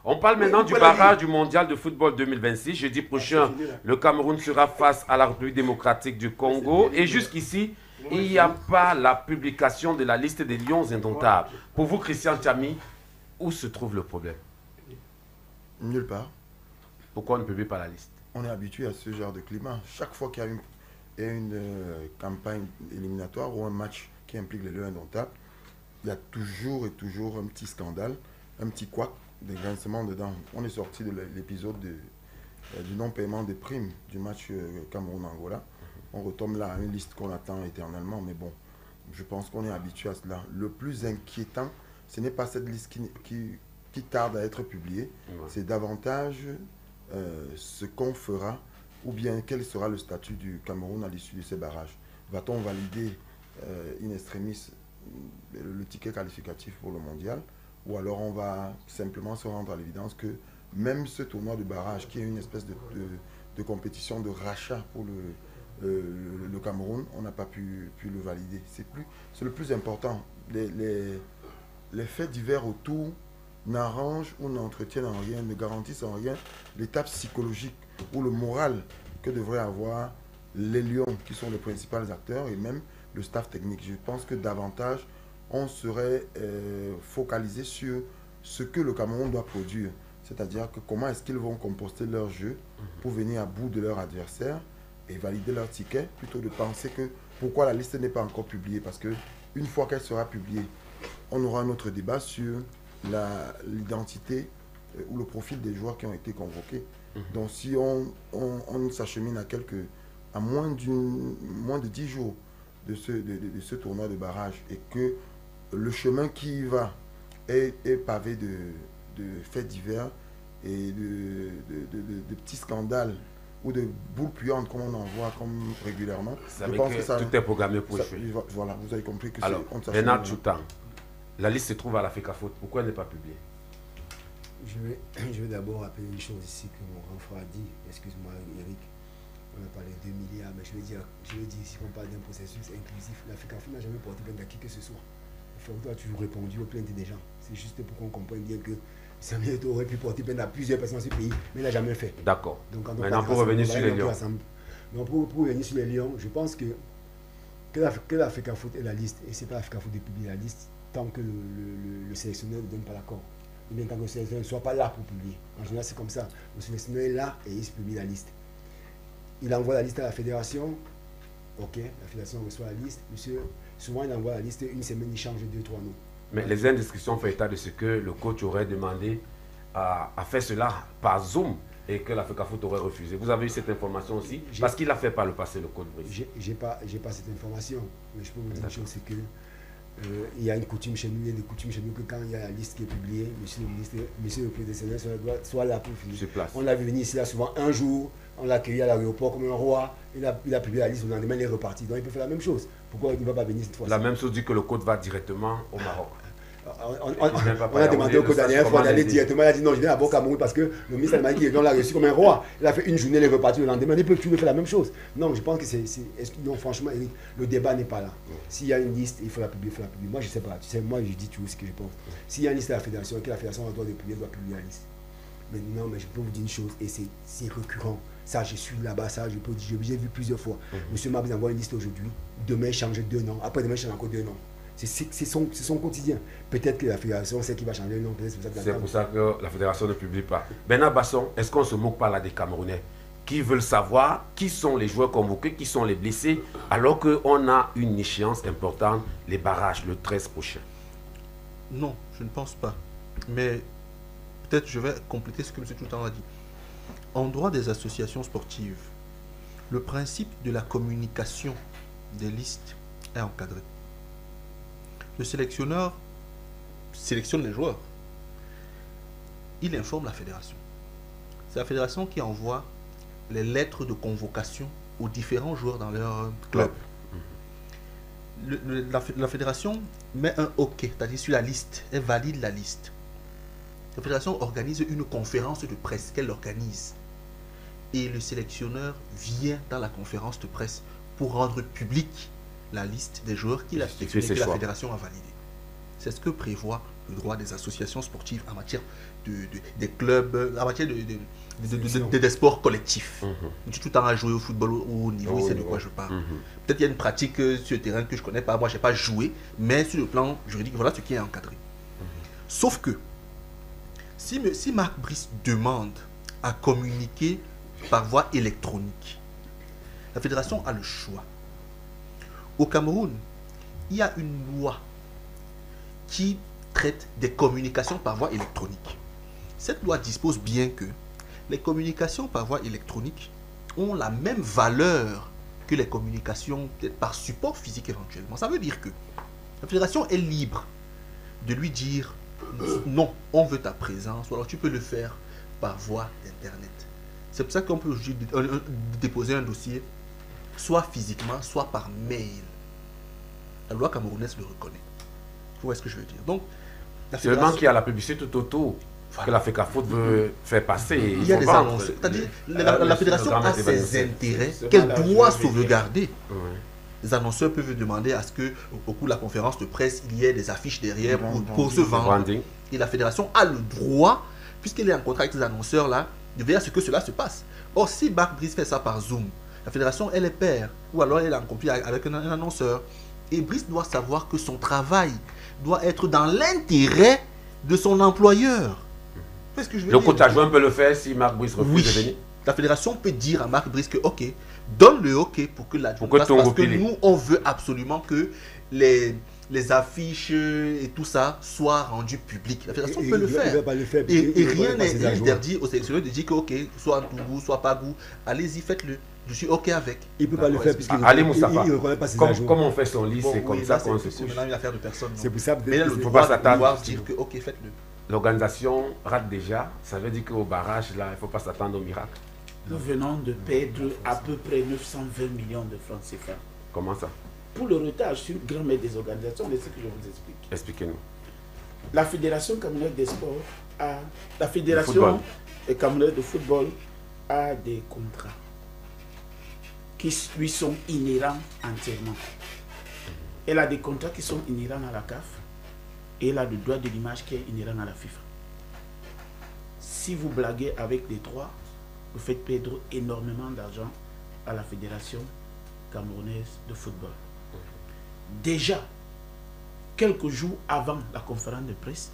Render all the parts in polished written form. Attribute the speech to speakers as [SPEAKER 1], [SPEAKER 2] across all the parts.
[SPEAKER 1] On parle maintenant du barrage du mondial de football 2026. Jeudi prochain, le Cameroun sera face à la République démocratique du Congo. Et jusqu'ici, il n'y a pas la publication de la liste des lions indomptables. Pour vous, Christian Tchami, où se trouve le problème?
[SPEAKER 2] Nulle part.
[SPEAKER 1] Pourquoi on ne publie pas la liste?
[SPEAKER 2] On est habitué à ce genre de climat. Chaque fois qu'il y a une campagne éliminatoire ou un match qui implique les Lions indomptables, il y a toujours et toujours un petit scandale, un petit couac, des grincements dedans. On est sorti de l'épisode du non-paiement des primes du match Cameroun-Angola. On retombe là à une liste qu'on attend éternellement, mais bon, je pense qu'on est habitué à cela. Le plus inquiétant, ce n'est pas cette liste qui tarde à être publiée, c'est davantage ce qu'on fera ou bien quel sera le statut du Cameroun à l'issue de ces barrages. Va-t-on valider in extremis le ticket qualificatif pour le mondial, ou alors on va simplement se rendre à l'évidence que même ce tournoi de barrage, qui est une espèce de compétition de rachat pour le Cameroun, on n'a pas pu le valider. C'est le plus important. Les faits divers autour n'arrangent ou n'entretiennent en rien, ne garantissent en rien l'étape psychologique ou le moral que devraient avoir les Lions, qui sont les principaux acteurs, et même le staff technique. Je pense que davantage, on serait focalisé sur ce que le Cameroun doit produire. C'est-à-dire que comment est-ce qu'ils vont composter leur jeu pour venir à bout de leur adversaire et valider leur ticket, plutôt de penser que pourquoi la liste n'est pas encore publiée. Parce qu'une fois qu'elle sera publiée, on aura un autre débat sur l'identité ou le profil des joueurs qui ont été convoqués. Donc si on s'achemine à moins de 10 jours de ce tournoi de barrage et que le chemin qui y va est pavé de faits divers et de petits scandales ou de boules puantes comme on en voit comme régulièrement.
[SPEAKER 1] Je pense que tout est programmé pour jouer.
[SPEAKER 2] Voilà, vous avez compris que
[SPEAKER 1] alors, Bernard Choutan, la liste se trouve à la FECAFOOT. Pourquoi elle n'est pas publiée?
[SPEAKER 3] Je vais d'abord rappeler une chose ici que mon grand frère a dit. Excuse-moi, Eric. On a parlé de 2 milliards, mais je veux dire, si on parle d'un processus inclusif, la FECAFOOT n'a jamais porté plainte à qui que ce soit. FECAFOOT a toujours répondu aux plaintes des gens. C'est juste pour qu'on comprenne bien que Samuel Eto'o aurait pu porter plainte à plusieurs personnes dans ce pays, mais il n'a jamais fait.
[SPEAKER 1] D'accord. Maintenant, pour revenir sur les Lions.
[SPEAKER 3] Donc, pour revenir sur les Lions, je pense que la FECAFOOT ait la liste, et ce n'est pas la FECAFOOT de publier la liste, tant que le sélectionneur ne donne pas l'accord. Ou bien tant que le sélectionneur ne soit pas là pour publier. En général, c'est comme ça. Le sélectionneur est là et il se publie la liste. Il envoie la liste à la fédération. Ok, la fédération reçoit la liste. Monsieur, souvent, il envoie la liste, une semaine, il change 2-3 noms.
[SPEAKER 1] Mais les indiscrétions font état de ce que le coach aurait demandé à faire cela par Zoom et que la FECAFOOT aurait refusé. Vous avez eu cette information aussi? Parce qu'il l'a fait par le passé, le coach Brice.
[SPEAKER 3] J'ai pas cette information, mais je peux vous dire une chose, c'est que il y a une coutume chez nous, il y a des coutumes chez nous que quand il y a la liste qui est publiée, monsieur le président soit là pour publier. On l'a vu venir ici là souvent un jour, on l'a accueilli à l'aéroport comme un roi, il a publié la liste, le lendemain il est reparti. Donc il peut faire la même chose. Pourquoi il ne va pas venir cette fois-ci?
[SPEAKER 1] La même chose dit que le coach va directement au Maroc.
[SPEAKER 3] On a demandé au coach la dernière fois d'aller directement, il a dit non, je viens à Cameroun parce que le ministre m'a dit qu'on l'a reçu comme un roi. Il a fait une journée, il est reparti le lendemain, il peut toujours faire la même chose. Non, je pense que non, franchement, Eric, le débat n'est pas là. S'il y a une liste, il faut la publier, Moi, je ne sais pas. Tu sais, moi, je dis toujours ce que je pense. S'il y a une liste à la fédération et que la fédération a le droit de publier, elle doit publier la liste. Mais non, mais je peux vous dire une chose, et c'est récurrent. Ça, je suis là-bas, ça, j'ai vu plusieurs fois. Monsieur Mabs envoie une liste aujourd'hui, demain, il change 2 noms, après demain, il change encore 2 noms. C'est son quotidien. Peut-être que la fédération sait qu'il va changer le nom.
[SPEAKER 1] C'est pour ça que la fédération ne publie pas. Bernard Basson, est-ce qu'on ne se moque pas là des Camerounais qui veulent savoir qui sont les joueurs convoqués, qui sont les blessés, alors qu'on a une échéance importante, les barrages, le 13 prochain?
[SPEAKER 4] Non, je ne pense pas. Mais peut-être je vais compléter ce que M. Choutan a dit. En droit des associations sportives, le principe de la communication des listes est encadré. Le sélectionneur sélectionne les joueurs. Il informe la fédération. C'est la fédération qui envoie les lettres de convocation aux différents joueurs dans leur club. La fédération met un OK, c'est-à-dire sur la liste, elle valide la liste. La fédération organise une conférence de presse qu'elle organise. Et le sélectionneur vient dans la conférence de presse pour rendre publique la liste des joueurs qu'il a sélectionnés, que la fédération a validé. C'est ce que prévoit le droit des associations sportives en matière des clubs, en matière des sports collectifs. Tu tout le temps à jouer au football au haut niveau, c'est de quoi je parle. Peut-être qu'il y a une pratique sur le terrain que je ne connais pas, moi je n'ai pas joué, mais sur le plan juridique, voilà ce qui est encadré. Sauf que, si Marc Brice demande à communiquer par voie électronique, la fédération a le choix. Au Cameroun, il y a une loi qui traite des communications par voie électronique. Cette loi dispose bien que les communications par voie électronique ont la même valeur que les communications par support physique éventuellement. Ça veut dire que la fédération est libre de lui dire non, on veut ta présence, ou alors tu peux le faire par voie d'internet. C'est pour ça qu'on peut déposer un dossier soit physiquement, soit par mail. La loi camerounaise le reconnaît. Vous voyez ce que je veux dire? Donc,
[SPEAKER 1] seulement qu'il y a la publicité tout autour que la FECAFOOT veut faire passer.
[SPEAKER 4] Il y a des annonces. C'est-à-dire, la fédération a ses intérêts qu'elle doit sauvegarder. Les annonceurs peuvent demander à ce que, au cours de la conférence de presse, il y ait des affiches derrière pour se vendre. Et la fédération a le droit, puisqu'elle est en contrat avec ces annonceurs-là, de veiller à ce que cela se passe. Or, si Marc Brice fait ça par Zoom, la fédération, elle est paire, ou alors elle est en conflit avec un annonceur. Et Brice doit savoir que son travail doit être dans l'intérêt de son employeur. Qu'est-ce que je veux dire?
[SPEAKER 1] Le coach adjoint peut le faire si Marc Brice refuse de venir.
[SPEAKER 4] La fédération peut dire à Marc Brice que ok, donne le ok pour que l'adjoint passe, parce que nous on veut absolument que les affiches et tout ça soient rendus publics. La fédération peut le faire. Et rien n'est interdit aux sélectionneurs de dire que ok, soit Tougou, soit Pagou, allez-y, faites-le. Je suis ok avec.
[SPEAKER 3] Il ne peut pas le faire puisqu'il
[SPEAKER 1] ne
[SPEAKER 3] reconnaît pas ses
[SPEAKER 1] agents. Comme on fait son lit, c'est comme ça qu'on se couche.
[SPEAKER 4] C'est une affaire de personne.
[SPEAKER 3] C'est pour ça
[SPEAKER 4] mais il ne faut pas s'attendre dire que ok, faites-le.
[SPEAKER 1] L'organisation rate déjà, ça veut dire qu'au barrage, là, il ne faut pas s'attendre au miracle.
[SPEAKER 5] Nous venons de perdre à peu près 920 millions de francs CFA.
[SPEAKER 1] Comment ça?
[SPEAKER 5] Pour le retard sur le grand maître des organisations, c'est ce que je vous explique.
[SPEAKER 1] Expliquez-nous.
[SPEAKER 5] La Fédération camerounaise des sports a... La Fédération camerounaise de football a des contrats qui lui sont inhérents entièrement. Elle a des contrats qui sont inhérents à la CAF et elle a le droit de l'image qui est inhérent à la FIFA. Si vous blaguez avec les trois, vous faites perdre énormément d'argent à la Fédération camerounaise de football. Déjà, quelques jours avant la conférence de presse,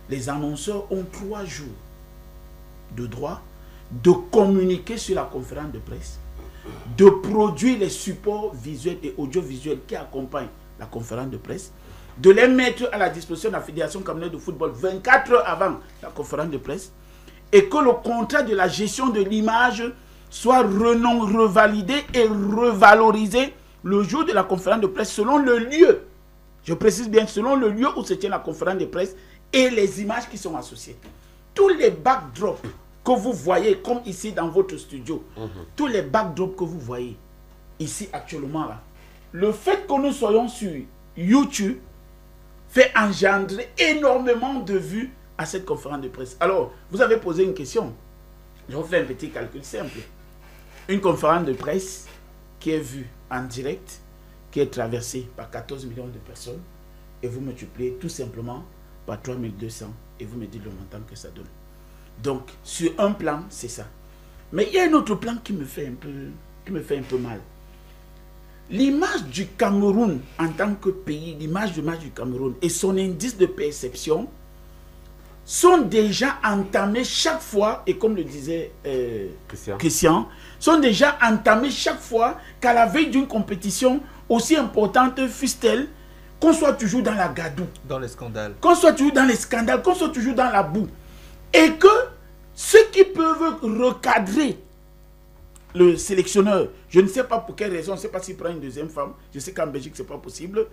[SPEAKER 5] les annonceurs ont 3 jours de droit de communiquer sur la conférence de presse, de produire les supports visuels et audiovisuels qui accompagnent la conférence de presse, de les mettre à la disposition de la Fédération camerounaise de football 24 heures avant la conférence de presse, et que le contrat de la gestion de l'image soit revalidé et revalorisé le jour de la conférence de presse selon le lieu. Je précise bien, selon le lieu où se tient la conférence de presse et les images qui sont associées. Tous les backdrops que vous voyez, comme ici dans votre studio, tous les backdrops que vous voyez ici actuellement là, le fait que nous soyons sur YouTube fait engendrer énormément de vues à cette conférence de presse. Alors, vous avez posé une question. Je vous fais un petit calcul simple. Une conférence de presse qui est vue en direct, qui est traversée par 14 millions de personnes, et vous multipliez tout simplement par 3200, et vous me dites le montant que ça donne. Donc, sur un plan, c'est ça. Mais il y a un autre plan qui me fait un peu mal. L'image du Cameroun en tant que pays, l'image du Cameroun et son indice de perception sont déjà entamés chaque fois, et comme le disait Christian, sont déjà entamés chaque fois qu'à la veille d'une compétition aussi importante fût-elle, qu'on soit toujours dans la gadoue,
[SPEAKER 4] dans les scandales,
[SPEAKER 5] qu'on soit toujours dans les scandales, qu'on soit toujours dans la boue, et que ceux qui peuvent recadrer le sélectionneur, je ne sais pas pour quelle raison, je ne sais pas s'il prend une deuxième femme, je sais qu'en Belgique ce n'est pas possible,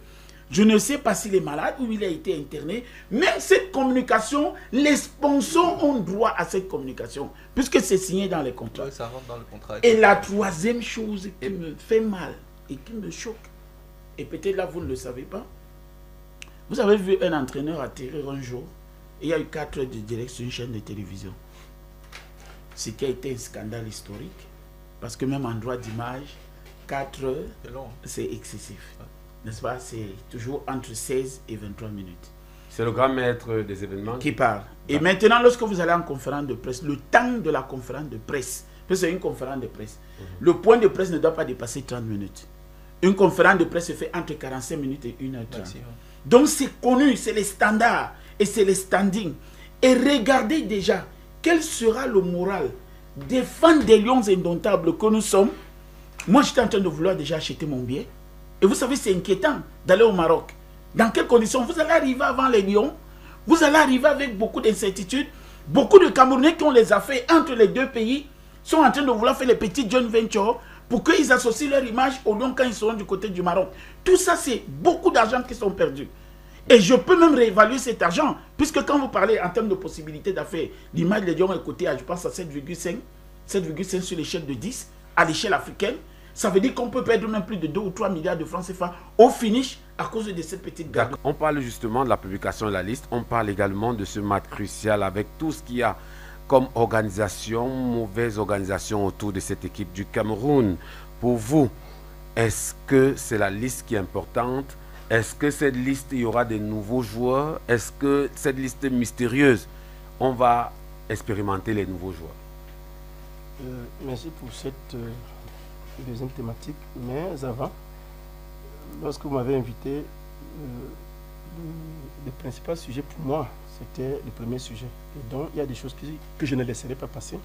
[SPEAKER 5] je ne sais pas s'il est malade ou il a été interné. Même cette communication, les sponsors ont droit à cette communication, puisque c'est signé dans les contrats.
[SPEAKER 4] Oui, ça rentre dans le contrat.
[SPEAKER 5] Et la troisième chose qui me fait mal et qui me choque, et peut-être là vous ne le savez pas, vous avez vu un entraîneur atterrir un jour, et il y a eu 4 heures de direct sur une chaîne de télévision. Ce qui a été un scandale historique, parce que même en droit d'image, 4 heures, c'est excessif. N'est-ce pas? C'est toujours entre 16 et 23 minutes.
[SPEAKER 1] C'est le grand maître des événements
[SPEAKER 5] qui parle. Et maintenant, lorsque vous allez en conférence de presse, le temps de la conférence de presse, parce que c'est une conférence de presse, le point de presse ne doit pas dépasser 30 minutes. Une conférence de presse se fait entre 45 minutes et 1h30. Donc c'est connu, c'est les standards et c'est les standings. Et regardez déjà quel sera le moral des fans des Lions indomptables que nous sommes. Moi, j'étais en train de vouloir déjà acheter mon billet. Et vous savez, c'est inquiétant d'aller au Maroc. Dans quelles conditions? Vous allez arriver avant les Lions. Vous allez arriver avec beaucoup d'incertitudes. Beaucoup de Camerounais qui ont les affaires entre les deux pays sont en train de vouloir faire les petites joint ventures pour qu'ils associent leur image aux Lions quand ils seront du côté du Maroc. Tout ça, c'est beaucoup d'argent qui sont perdus. Et je peux même réévaluer cet argent, puisque quand vous parlez en termes de possibilités d'affaires, l'image des Lions est cotée à, je pense, à 7,5 sur l'échelle de 10, à l'échelle africaine. Ça veut dire qu'on peut perdre même plus de 2 ou 3 milliards de francs CFA au finish à cause de cette petite garde.
[SPEAKER 1] On parle justement de la publication de la liste. On parle également de ce match crucial avec tout ce qu'il y a comme organisation, mauvaise organisation autour de cette équipe du Cameroun. Pour vous, est-ce que c'est la liste qui est importante? Est-ce que cette liste, il y aura des nouveaux joueurs? Est-ce que cette liste mystérieuse, on va expérimenter les nouveaux joueurs?
[SPEAKER 6] Merci pour cette deuxième thématique. Mais avant, lorsque vous m'avez invité, le principal sujet pour moi, c'était le premier sujet. Et donc, il y a des choses que je ne laisserai pas passer.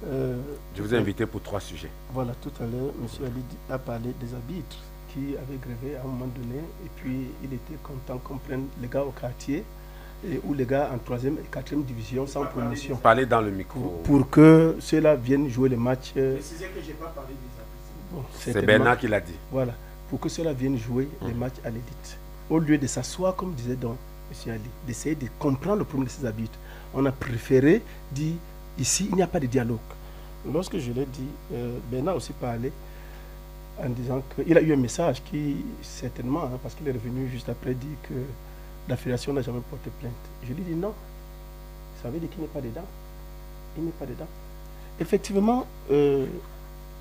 [SPEAKER 1] Je vous ai invité pour 3 sujets.
[SPEAKER 6] Voilà, tout à l'heure, M. Ali a parlé des arbitres qui avaient grévé à un moment donné. Et puis, il était content qu'on prenne les gars au quartier ou les gars en 3e et 4e division sans promotion.
[SPEAKER 1] Parlez dans le micro.
[SPEAKER 6] Pour que ceux-là viennent jouer les matchs.
[SPEAKER 5] Précisez que je n'ai pas parlé des arbitres.
[SPEAKER 6] Bon,
[SPEAKER 1] c'est Bernard qui l'a dit.
[SPEAKER 6] Voilà, pour que ceux-là viennent jouer les matchs à l'élite. Au lieu de s'asseoir, comme disait donc M. Ali, d'essayer de comprendre le problème de ces arbitres, on a préféré dire ici, il n'y a pas de dialogue. Lorsque je l'ai dit, Bernard aussi parlait en disant qu'il a eu un message qui, certainement, hein, parce qu'il est revenu juste après, dit que la fédération n'a jamais porté plainte. Je lui ai dit non. Ça veut dire qu'il n'est pas dedans. Il n'est pas dedans. Effectivement,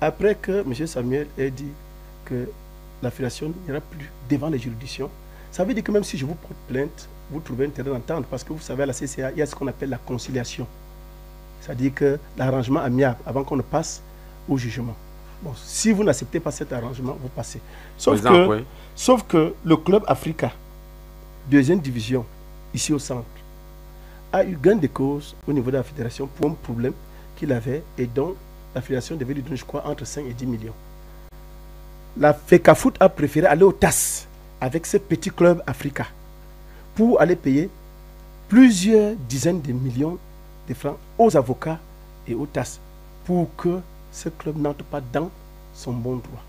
[SPEAKER 6] après que M. Samuel ait dit que la fédération n'ira plus devant les juridictions, ça veut dire que même si je vous porte plainte, vous trouvez un terrain d'entente, parce que vous savez, à la CCA, il y a ce qu'on appelle la conciliation. C'est-à-dire que l'arrangement amiable, avant qu'on ne passe au jugement. Bon, si vous n'acceptez pas cet arrangement, vous passez. Sauf que le club Africa, 2e division, ici au centre, a eu gain de cause au niveau de la fédération pour un problème qu'il avait et dont la fédération devait lui donner, je crois, entre 5 et 10 millions. La FECAFOOT a préféré aller au TAS avec ce petit club Africa pour aller payer plusieurs dizaines de millions de francs aux avocats et aux TAS pour que ce club n'entre pas dans son bon droit.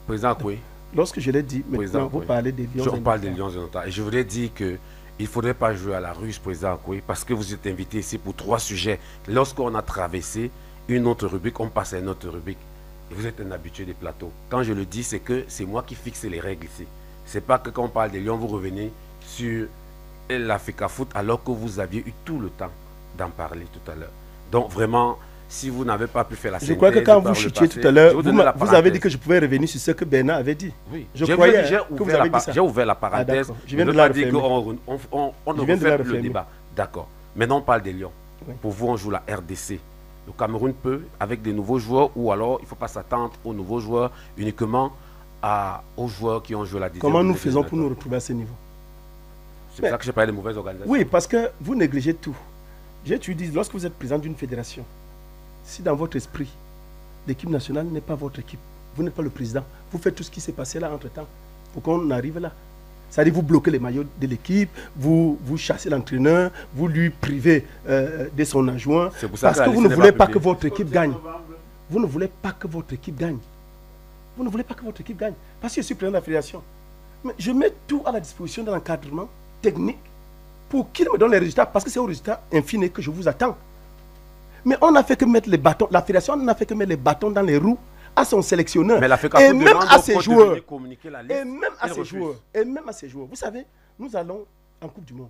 [SPEAKER 1] Président Koué.
[SPEAKER 6] Lorsque je l'ai dit, maintenant vous parlez des Lions.
[SPEAKER 1] Je parle des Lions indomptables. Et je voudrais dire qu'il ne faudrait pas jouer à la ruse, président Koué, parce que vous êtes invité ici pour 3 sujets. Lorsqu'on a traversé une autre rubrique, on passe à une autre rubrique. Et vous êtes un habitué des plateaux. Quand je le dis, c'est que c'est moi qui fixe les règles ici. Ce n'est pas que quand on parle des Lions, vous revenez sur la FECAFOOT alors que vous aviez eu tout le temps d'en parler tout à l'heure. Donc vraiment, si vous n'avez pas pu faire la synthèse...
[SPEAKER 6] Je crois que quand vous chutiez tout à l'heure, vous avez dit que je pouvais revenir sur ce que Bernard avait dit.
[SPEAKER 1] Oui,
[SPEAKER 6] j'ai
[SPEAKER 1] ouvert la parenthèse.
[SPEAKER 6] Ah, je viens de la refermer.
[SPEAKER 1] On ne refait plus le débat. D'accord. Maintenant, on parle des Lions. Oui. Pour vous, on joue la RDC. Le Cameroun peut, avec des nouveaux joueurs, ou alors il ne faut pas s'attendre aux nouveaux joueurs, uniquement aux joueurs qui ont joué la 10e.
[SPEAKER 6] Comment nous faisons pour nous retrouver à ce niveau?
[SPEAKER 1] C'est pour ça que je parlais de mauvaises organisations.
[SPEAKER 6] Oui, parce que vous négligez tout. J'ai dit, lorsque vous êtes président d'une fédération, si dans votre esprit, l'équipe nationale n'est pas votre équipe, vous n'êtes pas le président, vous faites tout ce qui s'est passé là entre-temps pour qu'on arrive là. C'est-à-dire vous bloquez les maillots de l'équipe, vous chassez l'entraîneur, vous lui privez de son adjoint, parce que vous ne voulez pas que votre équipe gagne. Vous ne voulez pas que votre équipe gagne. Vous ne voulez pas que votre équipe gagne. Parce que je suis président de la fédération. Mais je mets tout à la disposition de l'encadrement technique pour qu'il me donne les résultats, parce que c'est au résultat infini que je vous attends. Mais on n'a fait que mettre les bâtons, la fédération n'a fait que mettre les bâtons dans les roues à son sélectionneur. Et même à ses joueurs. Et même à ses joueurs. Vous savez, nous allons en Coupe du Monde.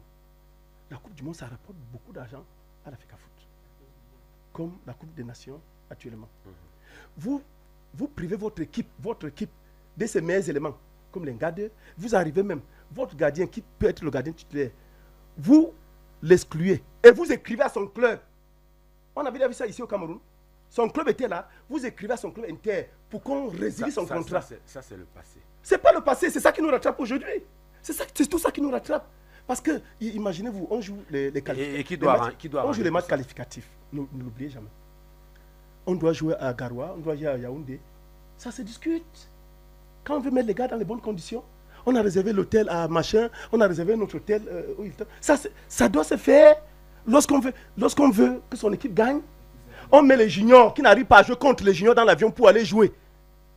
[SPEAKER 6] La Coupe du Monde, ça rapporte beaucoup d'argent à la FECAFOOT. Comme la Coupe des Nations actuellement. Vous privez votre équipe de ses meilleurs éléments, comme les gars. Vous arrivez même, votre gardien qui peut être le gardien titulaire, vous l'excluez et vous écrivez à son club. On avait vu ça ici au Cameroun. Son club était là, vous écrivez à son club Inter pour qu'on résilie son contrat.
[SPEAKER 1] Ça, c'est le passé.
[SPEAKER 6] C'est pas le passé, c'est ça qui nous rattrape aujourd'hui. C'est tout ça qui nous rattrape. Parce que, imaginez-vous, on joue les qualificatifs.
[SPEAKER 1] Et qui doit
[SPEAKER 6] on joue les matchs qualificatifs. Ne l'oubliez jamais. On doit jouer à Garoua, on doit jouer à Yaoundé. Ça se discute. Quand on veut mettre les gars dans les bonnes conditions, on a réservé l'hôtel à machin, on a réservé notre hôtel. Ça doit se faire lorsqu'on veut que son équipe gagne. On met les juniors qui n'arrivent pas à jouer contre les juniors dans l'avion pour aller jouer.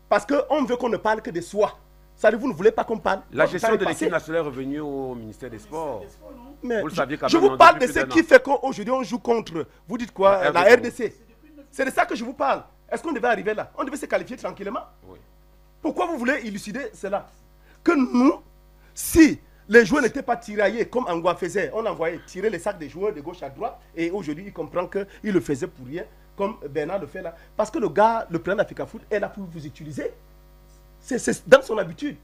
[SPEAKER 6] Parce qu'on veut qu'on ne parle que de soi. Ça veut dire, vous ne voulez pas qu'on parle.
[SPEAKER 1] La gestion de l'équipe nationale est revenue au ministère des Sports.
[SPEAKER 6] Mais
[SPEAKER 1] vous le saviez quand
[SPEAKER 6] je
[SPEAKER 1] même,
[SPEAKER 6] vous parle de ce qui fait qu'aujourd'hui on joue contre. Vous dites quoi? La RDC. C'est de ça que je vous parle. Est-ce qu'on devait arriver là? On devait se qualifier tranquillement. Oui. Pourquoi vous voulez élucider cela? Que nous, si les joueurs n'étaient pas tiraillés comme Angwa faisait, on envoyait tirer les sacs des joueurs de gauche à droite et aujourd'hui il comprend qu'il le faisait pour rien, comme Bernard le fait là. Parce que le gars, le président d'Africa Foot est là pour vous utiliser. C'est dans son habitude.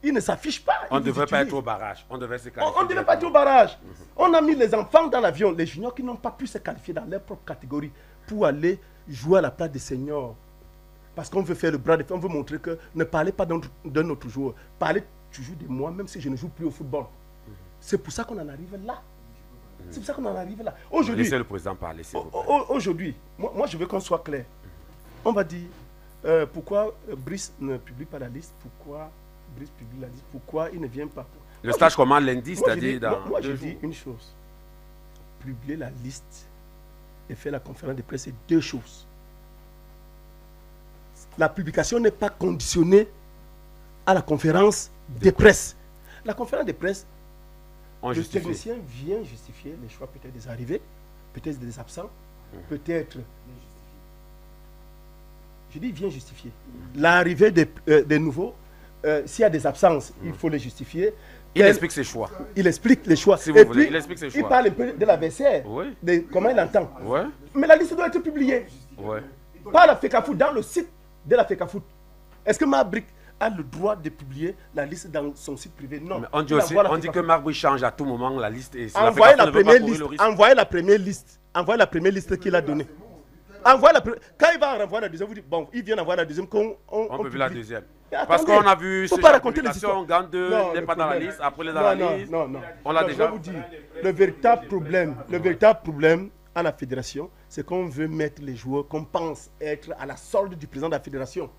[SPEAKER 6] Il ne s'affiche pas.
[SPEAKER 1] On ne devait pas être au barrage. On devait se qualifier.
[SPEAKER 6] On ne devait pas être au barrage. On a mis les enfants dans l'avion, les juniors qui n'ont pas pu se qualifier dans leur propre catégorie pour aller jouer à la place des seniors. Parce qu'on veut faire le bras de fer, on veut montrer que ne parlez pas d'un autre joueur. Parlez toujours de moi, même si je ne joue plus au football. C'est pour ça qu'on en arrive là. C'est pour ça qu'on en arrive là. Aujourd'hui,
[SPEAKER 1] laissez le président parler.
[SPEAKER 6] Aujourd'hui, moi je veux qu'on soit clair. On va dire pourquoi Brice ne publie pas la liste, pourquoi Brice publie la liste, pourquoi il ne vient pas.
[SPEAKER 1] Le stage commence lundi, c'est-à-dire dans.
[SPEAKER 6] Moi je dis une chose. Publier la liste et faire la conférence de presse, c'est deux choses. La publication n'est pas conditionnée à la conférence de presse. La conférence de presse, le technicien vient justifier les choix peut-être des arrivés, peut-être des absents, peut-être... Je dis vient justifier. L'arrivée des nouveaux, s'il y a des absences, il faut les justifier.
[SPEAKER 1] Il explique ses choix.
[SPEAKER 6] Il explique les choix.
[SPEAKER 1] Si vous voulez, il explique ses choix.
[SPEAKER 6] Il parle un peu de l'adversaire, de comment il entend.
[SPEAKER 1] Ouais.
[SPEAKER 6] Mais la liste doit être publiée.
[SPEAKER 1] Ouais.
[SPEAKER 6] Par la FECAFOOT, dans le site de la FECAFOOT. Est-ce que Marbrick a le droit de publier la liste dans son site privé? Non.
[SPEAKER 1] Mais on dit, aussi, on dit que Marbrick change à tout moment la liste. Et
[SPEAKER 6] envoyez la première liste. Envoyez la première liste. Envoyez la première liste qu'il a donnée. Envoyez la première. Quand il va renvoyer la deuxième, vous dites, bon, il vient d'envoyer la deuxième. On
[SPEAKER 1] peut plus la deuxième.
[SPEAKER 6] Attendez,
[SPEAKER 1] parce qu'on a vu
[SPEAKER 6] ce genre de publication,
[SPEAKER 1] Gant 2 n'est pas dans la liste, après les dans la liste.
[SPEAKER 6] Non.
[SPEAKER 1] On l'a déjà.
[SPEAKER 6] Je vais vous dire, le véritable problème à la fédération, c'est qu'on veut mettre les joueurs qu'on pense être à la solde du président de la fédération.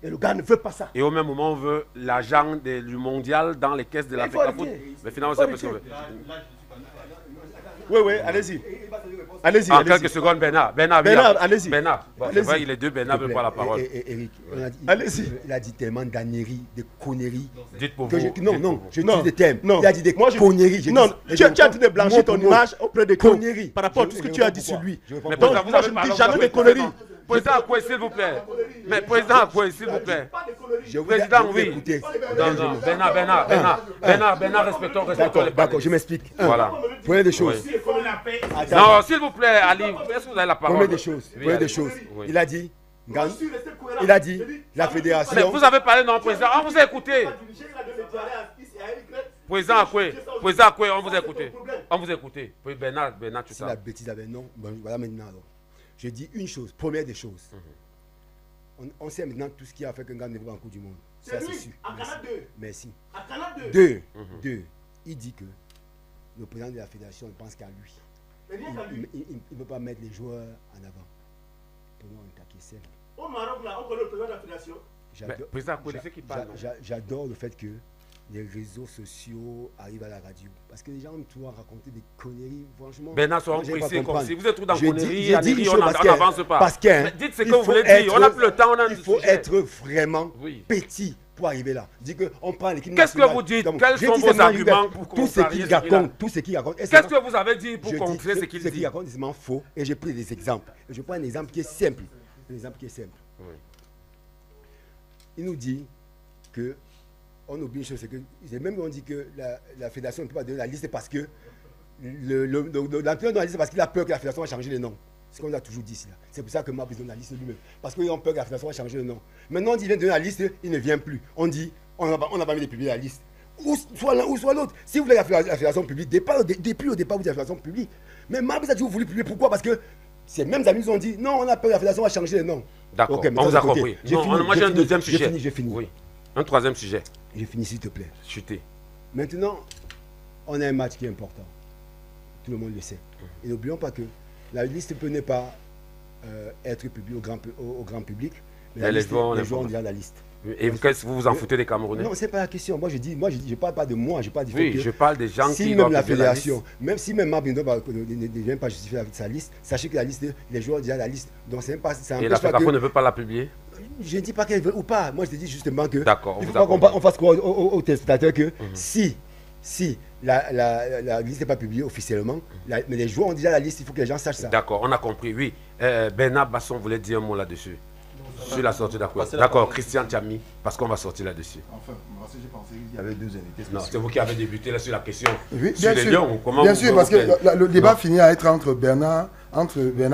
[SPEAKER 6] Et le gars ne veut pas ça.
[SPEAKER 1] Et au même moment, on veut l'agent du mondial dans les caisses de l'Africa Foot. Mais finalement, c'est parce qu'on veut.
[SPEAKER 6] Oui, allez-y. Allez-y.
[SPEAKER 1] En quelques secondes, Bernard,
[SPEAKER 6] allez-y.
[SPEAKER 1] Bernard. Bon, c'est vrai, il est deux, Bernard veut pas la parole.
[SPEAKER 3] Eric,
[SPEAKER 6] allez-y.
[SPEAKER 3] Il a dit tellement d'anneries, de conneries.
[SPEAKER 1] Dites pour vous.
[SPEAKER 3] Non, je dis des thèmes.
[SPEAKER 6] Non.
[SPEAKER 3] Il a dit des conneries.
[SPEAKER 6] Non, tu as dit de blanchir ton image auprès des
[SPEAKER 3] conneries.
[SPEAKER 6] Par rapport à tout ce que tu as dit sur lui.
[SPEAKER 1] Mais moi, je ne dis jamais des conneries. Président Akoué, s'il vous plaît. Mais président Akoué, s'il vous plaît. Président, oui. Non, Bernard, respectons les parents.
[SPEAKER 3] D'accord, je m'explique.
[SPEAKER 1] Voilà.
[SPEAKER 3] Prenez des choses.
[SPEAKER 1] Non, s'il vous plaît, Ali, est-ce que vous avez la parole?
[SPEAKER 3] Prenez des choses. Il a dit, la fédération...
[SPEAKER 1] Mais vous avez parlé, non, président, on vous a écouté. Président Akoué, on vous a écouté. On vous a écouté. Bernard, tu sais.
[SPEAKER 3] C'est la bêtise avec non. Voilà maintenant alors. Je dis une chose, première des choses. On sait maintenant tout ce qui a fait qu'un gars ne va pas en Coupe du Monde.
[SPEAKER 5] C'est lui, à Canada 2.
[SPEAKER 3] Merci.
[SPEAKER 5] À Canada
[SPEAKER 3] 2. Il dit que le président de la fédération pense qu'à lui. Il ne peut pas mettre les joueurs en avant. Prenons un cas qui est simple.
[SPEAKER 5] Au Maroc, là, on connaît le président de la fédération.
[SPEAKER 3] J'adore le fait que les réseaux sociaux arrivent à la radio. Parce que les gens ont toujours raconté des conneries, franchement.
[SPEAKER 1] Bernard, soyons précis comme si vous êtes tout dans conneries,
[SPEAKER 3] on
[SPEAKER 1] n'avance pas.
[SPEAKER 3] Parce que
[SPEAKER 1] dites ce que vous voulez dire, on n'a plus le temps.
[SPEAKER 3] Il faut être vraiment petit pour arriver là. Dites qu'on prend l'équipe
[SPEAKER 1] nationale. Qu'est-ce que vous dites? Quels sont vos arguments pour
[SPEAKER 3] contrer tout ce qu'il raconte?
[SPEAKER 1] Qu'est-ce que vous avez dit pour contrer ce qu'il dit?
[SPEAKER 3] Ce qu'il raconte, c'est faux. Et j'ai pris des exemples. Je prends un exemple qui est simple. Il nous dit que on oublie une chose, c'est que même on dit que la fédération ne peut pas donner la liste parce que l'entraîneur de la liste parce qu'il a peur que la fédération va changer le nom. C'est ce qu'on a toujours dit là. C'est pour ça que Marbrick donne la liste lui-même. Parce qu'ils ont peur que la fédération va changer le nom. Maintenant on dit qu'il vient donner la liste, il ne vient plus. On dit on n'a pas mis de publier la liste. ou soit l'un ou soit l'autre. Si vous voulez la fédération publique, depuis le départ, vous dites la fédération publique. Mais Mabis a dit vous voulez publier. Pourquoi? Parce que ces mêmes amis nous ont dit non, on a peur, la fédération va changer les noms.
[SPEAKER 1] D'accord, on vous a compris. Moi j'ai un deuxième sujet.
[SPEAKER 3] J'ai fini.
[SPEAKER 1] Oui. Un troisième sujet.
[SPEAKER 3] J'ai fini, s'il te plaît.
[SPEAKER 1] Chuter.
[SPEAKER 3] Maintenant, on a un match qui est important. Tout le monde le sait. Et n'oublions pas que la liste peut ne pas être publiée au grand public. Mais les joueurs ont déjà la liste.
[SPEAKER 1] Et vous vous en foutez des Camerounais?
[SPEAKER 3] Non, c'est pas la question. Moi, je parle pas de moi. Je parle du
[SPEAKER 1] fait que je parle des gens qui
[SPEAKER 3] même la fédération, même si même Mabindo ne vient pas justifier sa liste, sachez que la liste, les joueurs ont déjà la liste. Donc c'est même pas.
[SPEAKER 1] Et la fédération ne veut pas la publier?
[SPEAKER 3] Je ne dis pas qu'elle veut ou pas. Moi, je te dis justement que.
[SPEAKER 1] D'accord.
[SPEAKER 3] Il ne faut pas qu'on fasse croire aux téléspectateurs que si la liste n'est pas publiée officiellement, mais les joueurs ont déjà la liste, il faut que les gens sachent ça.
[SPEAKER 1] D'accord, on a compris, oui. Bernard Basson voulait dire un mot là-dessus. Sur la sortie d'accord. D'accord, Christian Tchami, parce qu'on va sortir là-dessus.
[SPEAKER 2] Enfin, moi aussi j'ai pensé qu'il y avait deux invités.
[SPEAKER 1] Non, c'est vous qui avez débuté là sur la question.
[SPEAKER 2] Oui,
[SPEAKER 1] sur les lions, comment
[SPEAKER 2] bien sûr, parce que le débat finit à être entre Bernard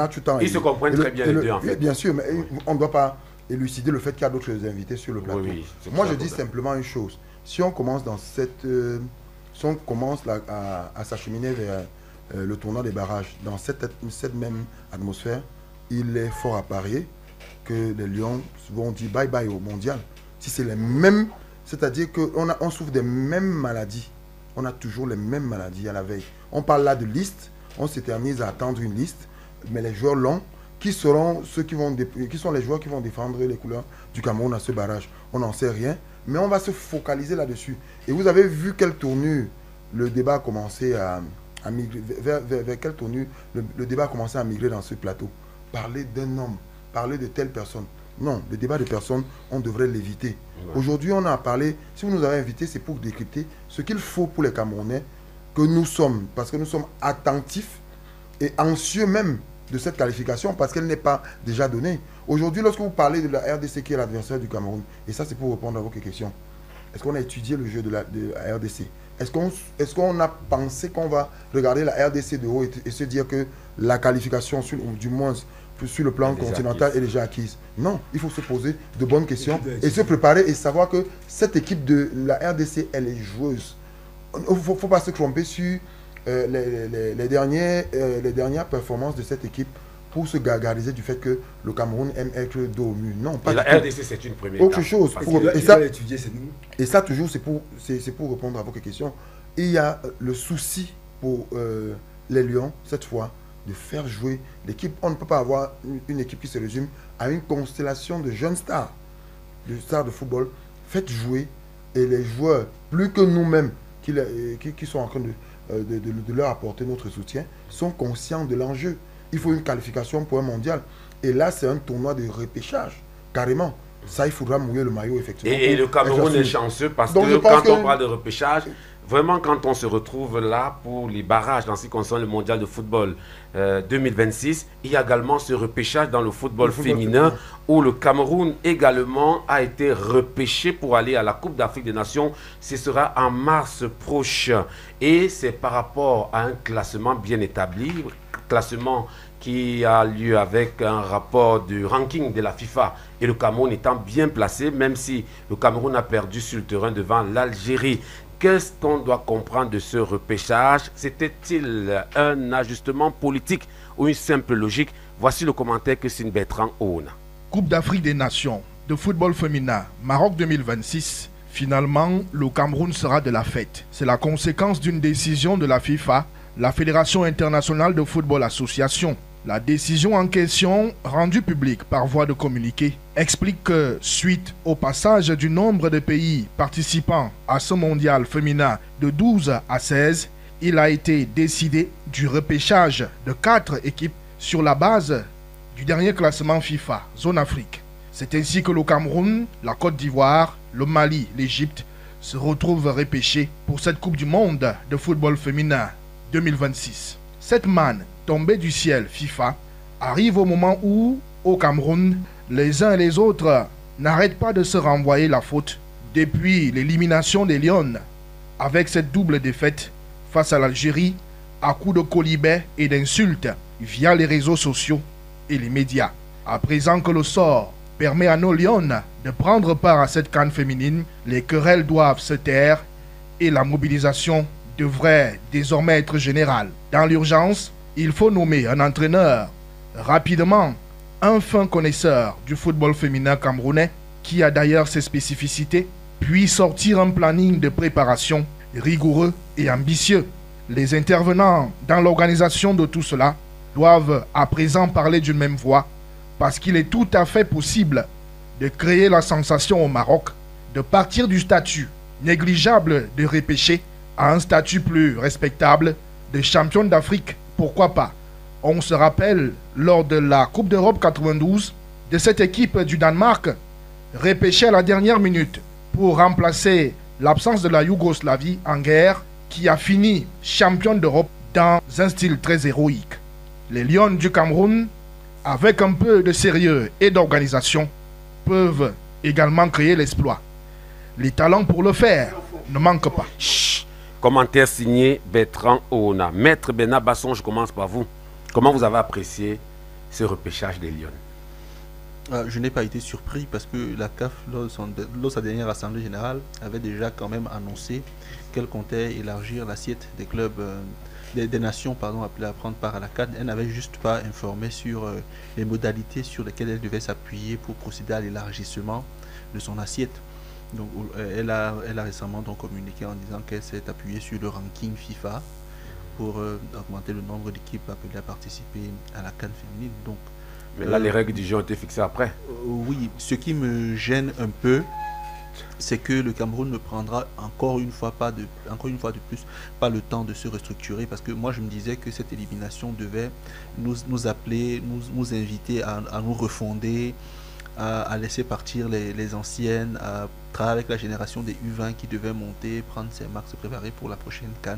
[SPEAKER 2] Tutan et...
[SPEAKER 1] Ils se comprennent très bien les deux en fait.
[SPEAKER 2] Bien sûr, mais on ne doit pas élucider le fait qu'il y a d'autres invités sur le plateau.
[SPEAKER 1] Oui,
[SPEAKER 2] moi je dis simplement une chose. Si on commence dans cette... si on commence à s'acheminer vers le tournoi des barrages, dans cette même atmosphère, il est fort à parier que les Lions vont dire bye bye au mondial. Si c'est les mêmes, c'est-à-dire qu'on souffre des mêmes maladies. On a toujours les mêmes maladies à la veille. On parle là de liste, on s'éternise à attendre une liste, mais les joueurs longs, qui sont les joueurs qui vont défendre les couleurs du Cameroun à ce barrage? On n'en sait rien, mais on va se focaliser là-dessus. Et vous avez vu quelle tournure le débat a commencé à migrer, vers quelle tournure le débat a commencé à migrer dans ce plateau. Parler d'un homme, parler de telle personne. Non, le débat de personnes, on devrait l'éviter. Ouais. Aujourd'hui, on a parlé, si vous nous avez invités, c'est pour décrypter ce qu'il faut pour les Camerounais que nous sommes, parce que nous sommes attentifs et anxieux même de cette qualification, parce qu'elle n'est pas déjà donnée. Aujourd'hui, lorsque vous parlez de la RDC qui est l'adversaire du Cameroun, et ça c'est pour répondre à vos questions, est-ce qu'on a étudié le jeu de la RDC? Est-ce qu'on a pensé qu'on va regarder la RDC de haut et se dire que la qualification, ou du moins sur le plan continental, est déjà acquise? Non, il faut se poser de bonnes questions et se préparer et savoir que cette équipe de la RDC, elle est joueuse. Il ne faut pas se tromper sur les dernières performances de cette équipe pour se gargariser du fait que le Cameroun aime être dos au mur. Non, pas
[SPEAKER 1] et la RDC, c'est une première
[SPEAKER 2] autre chose.
[SPEAKER 3] Et
[SPEAKER 2] ça, toujours, c'est pour répondre à vos questions. Et il y a le souci pour les Lions, cette fois, de faire jouer l'équipe. On ne peut pas avoir une équipe qui se résume à une constellation de jeunes stars, de stars de football. Faites jouer, et les joueurs, plus que nous-mêmes, qui sont en train de leur apporter notre soutien, sont conscients de l'enjeu. Il faut une qualification pour un mondial. Et là, c'est un tournoi de repêchage, carrément. Ça, il faudra mouiller le maillot, effectivement.
[SPEAKER 1] Et le Cameroun est chanceux parce que quand on parle de repêchage, vraiment, quand on se retrouve là pour les barrages dans ce qui concerne le mondial de football 2026, il y a également ce repêchage dans le football féminin où le Cameroun également a été repêché pour aller à la Coupe d'Afrique des Nations. Ce sera en mars prochain. Et c'est par rapport à un classement bien établi, classement qui a lieu avec un rapport du ranking de la FIFA et le Cameroun étant bien placé, même si le Cameroun a perdu sur le terrain devant l'Algérie. Qu'est-ce qu'on doit comprendre de ce repêchage? C'était-il un ajustement politique ou une simple logique? Voici le commentaire que Sine Bertrand Ouna.
[SPEAKER 7] Coupe d'Afrique des Nations de football féminin, Maroc 2026. Finalement, le Cameroun sera de la fête. C'est la conséquence d'une décision de la FIFA, la Fédération internationale de football association. La décision en question, rendue publique par voie de communiqué, explique que, suite au passage du nombre de pays participants à ce mondial féminin de 12 à 16, il a été décidé du repêchage de 4 équipes sur la base du dernier classement FIFA, zone Afrique. C'est ainsi que le Cameroun, la Côte d'Ivoire, le Mali, l'Égypte se retrouvent repêchés pour cette Coupe du Monde de football féminin 2026. Cette manne tombée du ciel FIFA arrive au moment où, au Cameroun, les uns et les autres n'arrêtent pas de se renvoyer la faute depuis l'élimination des Lions, avec cette double défaite face à l'Algérie à coups de colibet et d'insultes via les réseaux sociaux et les médias. À présent que le sort permet à nos Lions de prendre part à cette CAN féminine, les querelles doivent se taire et la mobilisation devrait désormais être générale. Dans l'urgence, il faut nommer un entraîneur rapidement, un fin connaisseur du football féminin camerounais qui a d'ailleurs ses spécificités, puis sortir un planning de préparation rigoureux et ambitieux. Les intervenants dans l'organisation de tout cela doivent à présent parler d'une même voix parce qu'il est tout à fait possible de créer la sensation au Maroc, de partir du statut négligeable de repêché à un statut plus respectable de champion d'Afrique. Pourquoi pas? On se rappelle, lors de la Coupe d'Europe 92, de cette équipe du Danemark, repêchée à la dernière minute pour remplacer l'absence de la Yougoslavie en guerre, qui a fini championne d'Europe dans un style très héroïque. Les Lions du Cameroun, avec un peu de sérieux et d'organisation, peuvent également créer l'exploit. Les talents pour le faire ne manquent pas.
[SPEAKER 1] Chut. Commentaire signé Bertrand Oona. Maître Bernard Basson, je commence par vous. Comment vous avez apprécié ce repêchage des Lions?
[SPEAKER 4] Je n'ai pas été surpris parce que la CAF, lors de sa dernière assemblée générale, avait déjà quand même annoncé qu'elle comptait élargir l'assiette des clubs, des nations, appelées à prendre part à la CAN. Elle n'avait juste pas informé sur les modalités sur lesquelles elle devait s'appuyer pour procéder à l'élargissement de son assiette. Donc, elle a récemment donc communiqué en disant qu'elle s'est appuyée sur le ranking FIFA pour augmenter le nombre d'équipes appelées à participer à la CAN féminine. Donc,
[SPEAKER 1] mais là, les règles du jeu ont été fixées après.
[SPEAKER 4] Oui, ce qui me gêne un peu, c'est que le Cameroun ne prendra encore une fois de plus pas le temps de se restructurer, parce que moi je me disais que cette élimination devait nous appeler, nous inviter à nous refonder, à laisser partir les anciennes, à travailler avec la génération des U20 qui devaient monter, prendre ses marques, se préparer pour la prochaine CAN.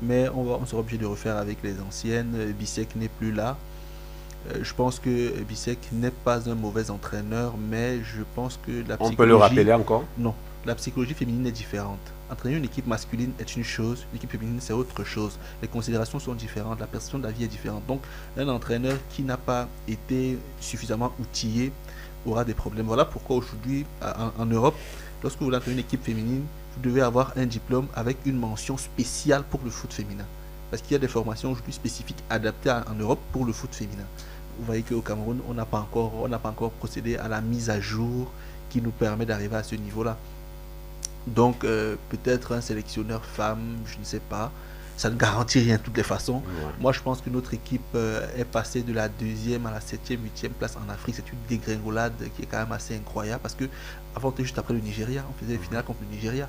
[SPEAKER 4] Mais on sera obligé de refaire avec les anciennes. Bissek n'est plus là. Je pense que Bissek n'est pas un mauvais entraîneur, mais je pense que la psychologie...
[SPEAKER 1] On peut le rappeler encore?
[SPEAKER 4] Non, la psychologie féminine est différente. Entraîner une équipe masculine est une chose, l'équipe féminine c'est autre chose. Les considérations sont différentes, la perception de la vie est différente. Donc un entraîneur qui n'a pas été suffisamment outillé aura des problèmes. Voilà pourquoi aujourd'hui en Europe, lorsque vous voulez entraîner une équipe féminine, vous devez avoir un diplôme avec une mention spéciale pour le foot féminin. Parce qu'il y a des formations aujourd'hui spécifiques adaptées en Europe pour le foot féminin. Vous voyez qu'au Cameroun, on n'a pas encore procédé à la mise à jour qui nous permet d'arriver à ce niveau-là. Donc, peut-être un sélectionneur femme, je ne sais pas. Ça ne garantit rien de toutes les façons. Ouais. Moi, je pense que notre équipe est passée de la 2e à la 7e, 8e place en Afrique. C'est une dégringolade qui est quand même assez incroyable parce que avant, on était juste après le Nigeria. On faisait les finales contre le Nigeria.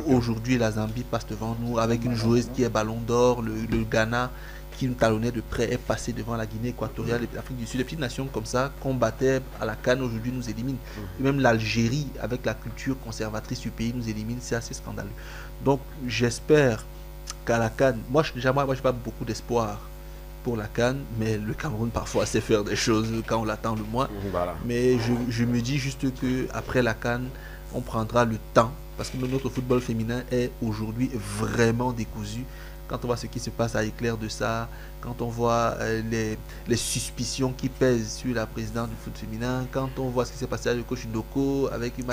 [SPEAKER 4] Aujourd'hui, la Zambie passe devant nous avec une joueuse qui est ballon d'or. Le Ghana, qui nous talonnait de près, est passé devant la Guinée équatoriale, l'Afrique du Sud. Les petites nations comme ça, qu'on battait à la CAN, aujourd'hui nous éliminent. Et même l'Algérie, avec la culture conservatrice du pays, nous élimine. C'est assez scandaleux. Donc, j'espère qu'à la CAN, moi je n'ai pas beaucoup d'espoir pour la CAN, mais le Cameroun parfois sait faire des choses quand on l'attend le moins. Voilà. Mais je me dis juste qu'après la CAN, on prendra le temps, parce que notre football féminin est aujourd'hui vraiment décousu. Quand on voit ce qui se passe à Éclair de ça, quand on voit les suspicions qui pèsent sur la présidente du foot féminin, quand on voit ce qui s'est passé avec le coach Ndoko, avec une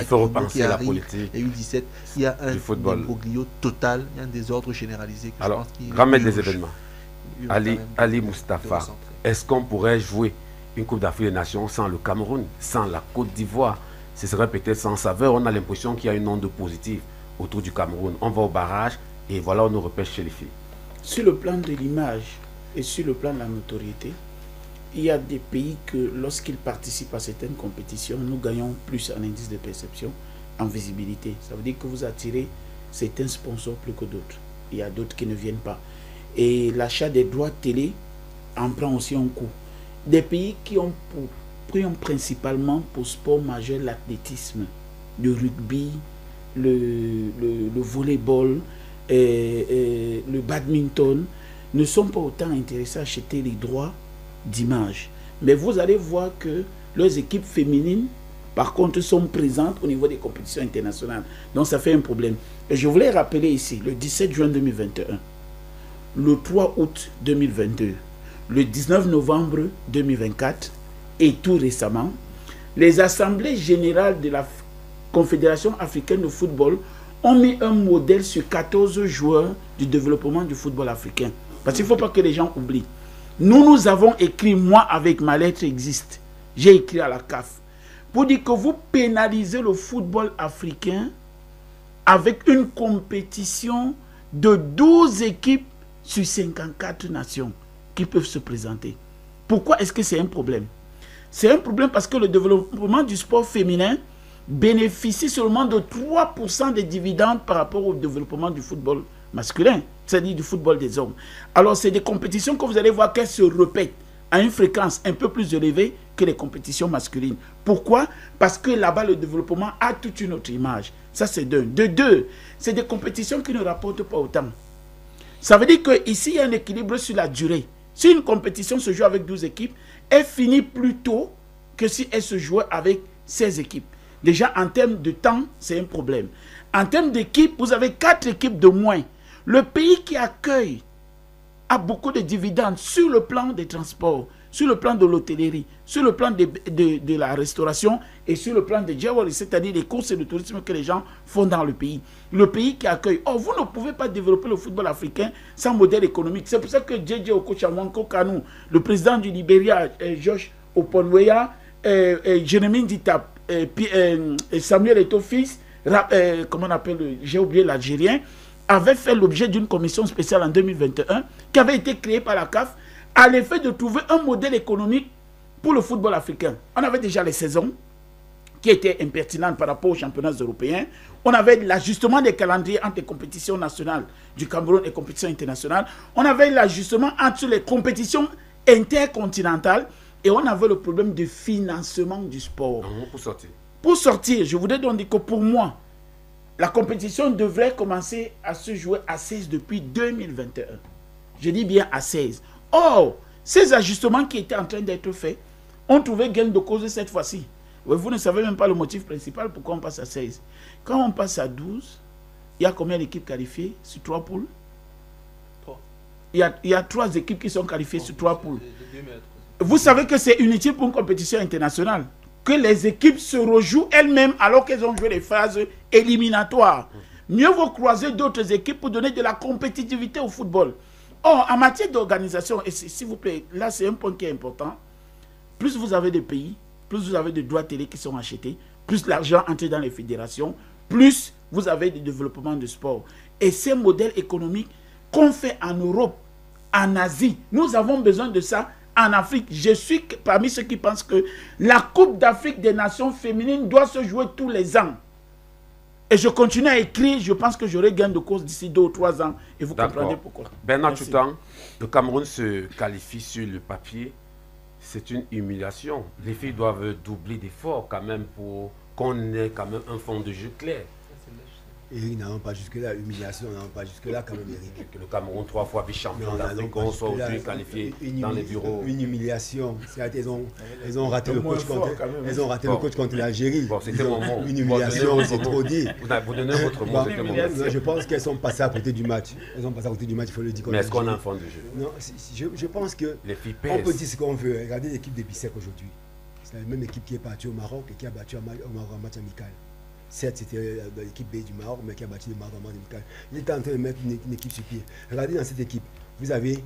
[SPEAKER 1] qui arrive,
[SPEAKER 4] et U17, il y a un imbroglio total, il y a un désordre généralisé. Que
[SPEAKER 1] alors,
[SPEAKER 4] je pense
[SPEAKER 1] ramène des événements. Ali Moustapha, est-ce qu'on pourrait jouer une Coupe d'Afrique des Nations sans le Cameroun, sans la Côte d'Ivoire? Ce serait peut-être sans saveur. On a l'impression qu'il y a une onde positive autour du Cameroun. On va au barrage et voilà, on nous repêche chez les filles.
[SPEAKER 5] Sur le plan de l'image et sur le plan de la notoriété, il y a des pays que lorsqu'ils participent à certaines compétitions, nous gagnons plus en indice de perception, en visibilité. Ça veut dire que vous attirez certains sponsors plus que d'autres. Il y a d'autres qui ne viennent pas. Et l'achat des droits télé en prend aussi un coup. Des pays qui ont principalement pour sport majeur l'athlétisme, le rugby, le volleyball, le badminton, ne sont pas autant intéressés à acheter les droits d'image. Mais vous allez voir que leurs équipes féminines, par contre, sont présentes au niveau des compétitions internationales. Donc ça fait un problème. Et je voulais rappeler ici, le 17 juin 2021, le 3 août 2022, le 19 novembre 2024 et tout récemment, les assemblées générales de la Confédération africaine de football ont mis un modèle sur 14 joueurs du développement du football africain. Parce qu'il ne faut pas que les gens oublient. Nous avons écrit, moi avec ma lettre existe, j'ai écrit à la CAF, pour dire que vous pénalisez le football africain avec une compétition de 12 équipes sur 54 nations qui peuvent se présenter. Pourquoi est-ce que c'est un problème? C'est un problème parce que le développement du sport féminin bénéficie seulement de 3% des dividendes par rapport au développement du football masculin, c'est-à-dire du football des hommes. Alors, c'est des compétitions que vous allez voir qu'elles se répètent à une fréquence un peu plus élevée que les compétitions masculines. Pourquoi? Parce que là-bas, le développement a toute une autre image. Ça, c'est d'un. De deux, c'est des compétitions qui ne rapportent pas autant. Ça veut dire qu'ici, il y a un équilibre sur la durée. Si une compétition se joue avec 12 équipes, elle finit plus tôt que si elle se jouait avec 16 équipes. Déjà, en termes de temps, c'est un problème. En termes d'équipes, vous avez 4 équipes de moins. Le pays qui accueille a beaucoup de dividendes sur le plan des transports, sur le plan de l'hôtellerie, sur le plan de la restauration et sur le plan des jewelry, c'est-à-dire les courses et le tourisme que les gens font dans le pays. Le pays qui accueille. Oh, vous ne pouvez pas développer le football africain sans modèle économique. C'est pour ça que JJ Okocha-Wanko Kanu, le président du Libéria, Josh Oponweya, Jérémy Ditap, Samuel Eto'o-Fils, comment on appelle, j'ai oublié l'Algérien, avait fait l'objet d'une commission spéciale en 2021 qui avait été créée par la CAF à l'effet de trouver un modèle économique pour le football africain. On avait déjà les saisons qui étaient impertinentes par rapport aux championnats européens. On avait l'ajustement des calendriers entre les compétitions nationales du Cameroun et les compétitions internationales. On avait l'ajustement entre les compétitions intercontinentales et on avait le problème de financement du sport. Pour sortir, je voudrais donc dire que pour moi, la compétition devrait commencer à se jouer à 16 depuis 2021. Je dis bien à 16. Or, ces ajustements qui étaient en train d'être faits ont trouvé gain de cause cette fois-ci. Vous ne savez même pas le motif principal pourquoi on passe à 16. Quand on passe à 12, il y a combien d'équipes qualifiées sur 3 poules?
[SPEAKER 4] 3.
[SPEAKER 5] Il y a 3 équipes qui sont qualifiées sur 3 poules. Vous savez que c'est inutile pour une compétition internationale que les équipes se rejouent elles-mêmes alors qu'elles ont joué les phases éliminatoires. Mieux vaut croiser d'autres équipes pour donner de la compétitivité au football. Or, en matière d'organisation, et s'il vous plaît, là c'est un point qui est important, plus vous avez de pays, plus vous avez de droits télé qui sont achetés, plus l'argent entre dans les fédérations, plus vous avez du développement du sport. Et ces modèles économiques qu'on fait en Europe, en Asie, nous avons besoin de ça en Afrique. Je suis parmi ceux qui pensent que la Coupe d'Afrique des Nations féminines doit se jouer tous les ans. Et je continue à écrire, je pense que j'aurai gain de cause d'ici 2 ou 3 ans. Et vous comprendrez pourquoi.
[SPEAKER 1] Bernard Choutan, le Cameroun se qualifie sur le papier. C'est une humiliation. Les filles doivent doubler d'efforts quand même pour qu'on ait quand même un fond de jeu clair.
[SPEAKER 3] Eric, n'allons pas jusque-là, humiliation, n'allons pas jusque-là quand même, Eric.
[SPEAKER 1] Que le Cameroun, 3 fois vice-champion d'Afrique, qu'on soit aujourd'hui qualifié dans les bureaux.
[SPEAKER 3] Une humiliation. Elles ont raté le coach contre l'Algérie.
[SPEAKER 1] Bon, c'était mon mot.
[SPEAKER 3] Une humiliation, c'est trop dit.
[SPEAKER 1] Vous donnez votre mot, c'était mon mot.
[SPEAKER 3] Je pense qu'elles sont passées à côté du match. Elles sont passées à côté du match, il faut le dire.
[SPEAKER 1] Mais est-ce qu'on a un fond de jeu?
[SPEAKER 3] Non, je pense que
[SPEAKER 1] les filles
[SPEAKER 3] on peut dire ce qu'on veut. Regardez l'équipe de Bissek aujourd'hui. C'est la même équipe qui est partie au Maroc et qui a battu au Maroc en match amical. Certes, c'était l'équipe B du Maroc, mais qui a battu le Maroc en match amical. Il était en train de mettre une équipe sur pied. Regardez dans cette équipe, vous avez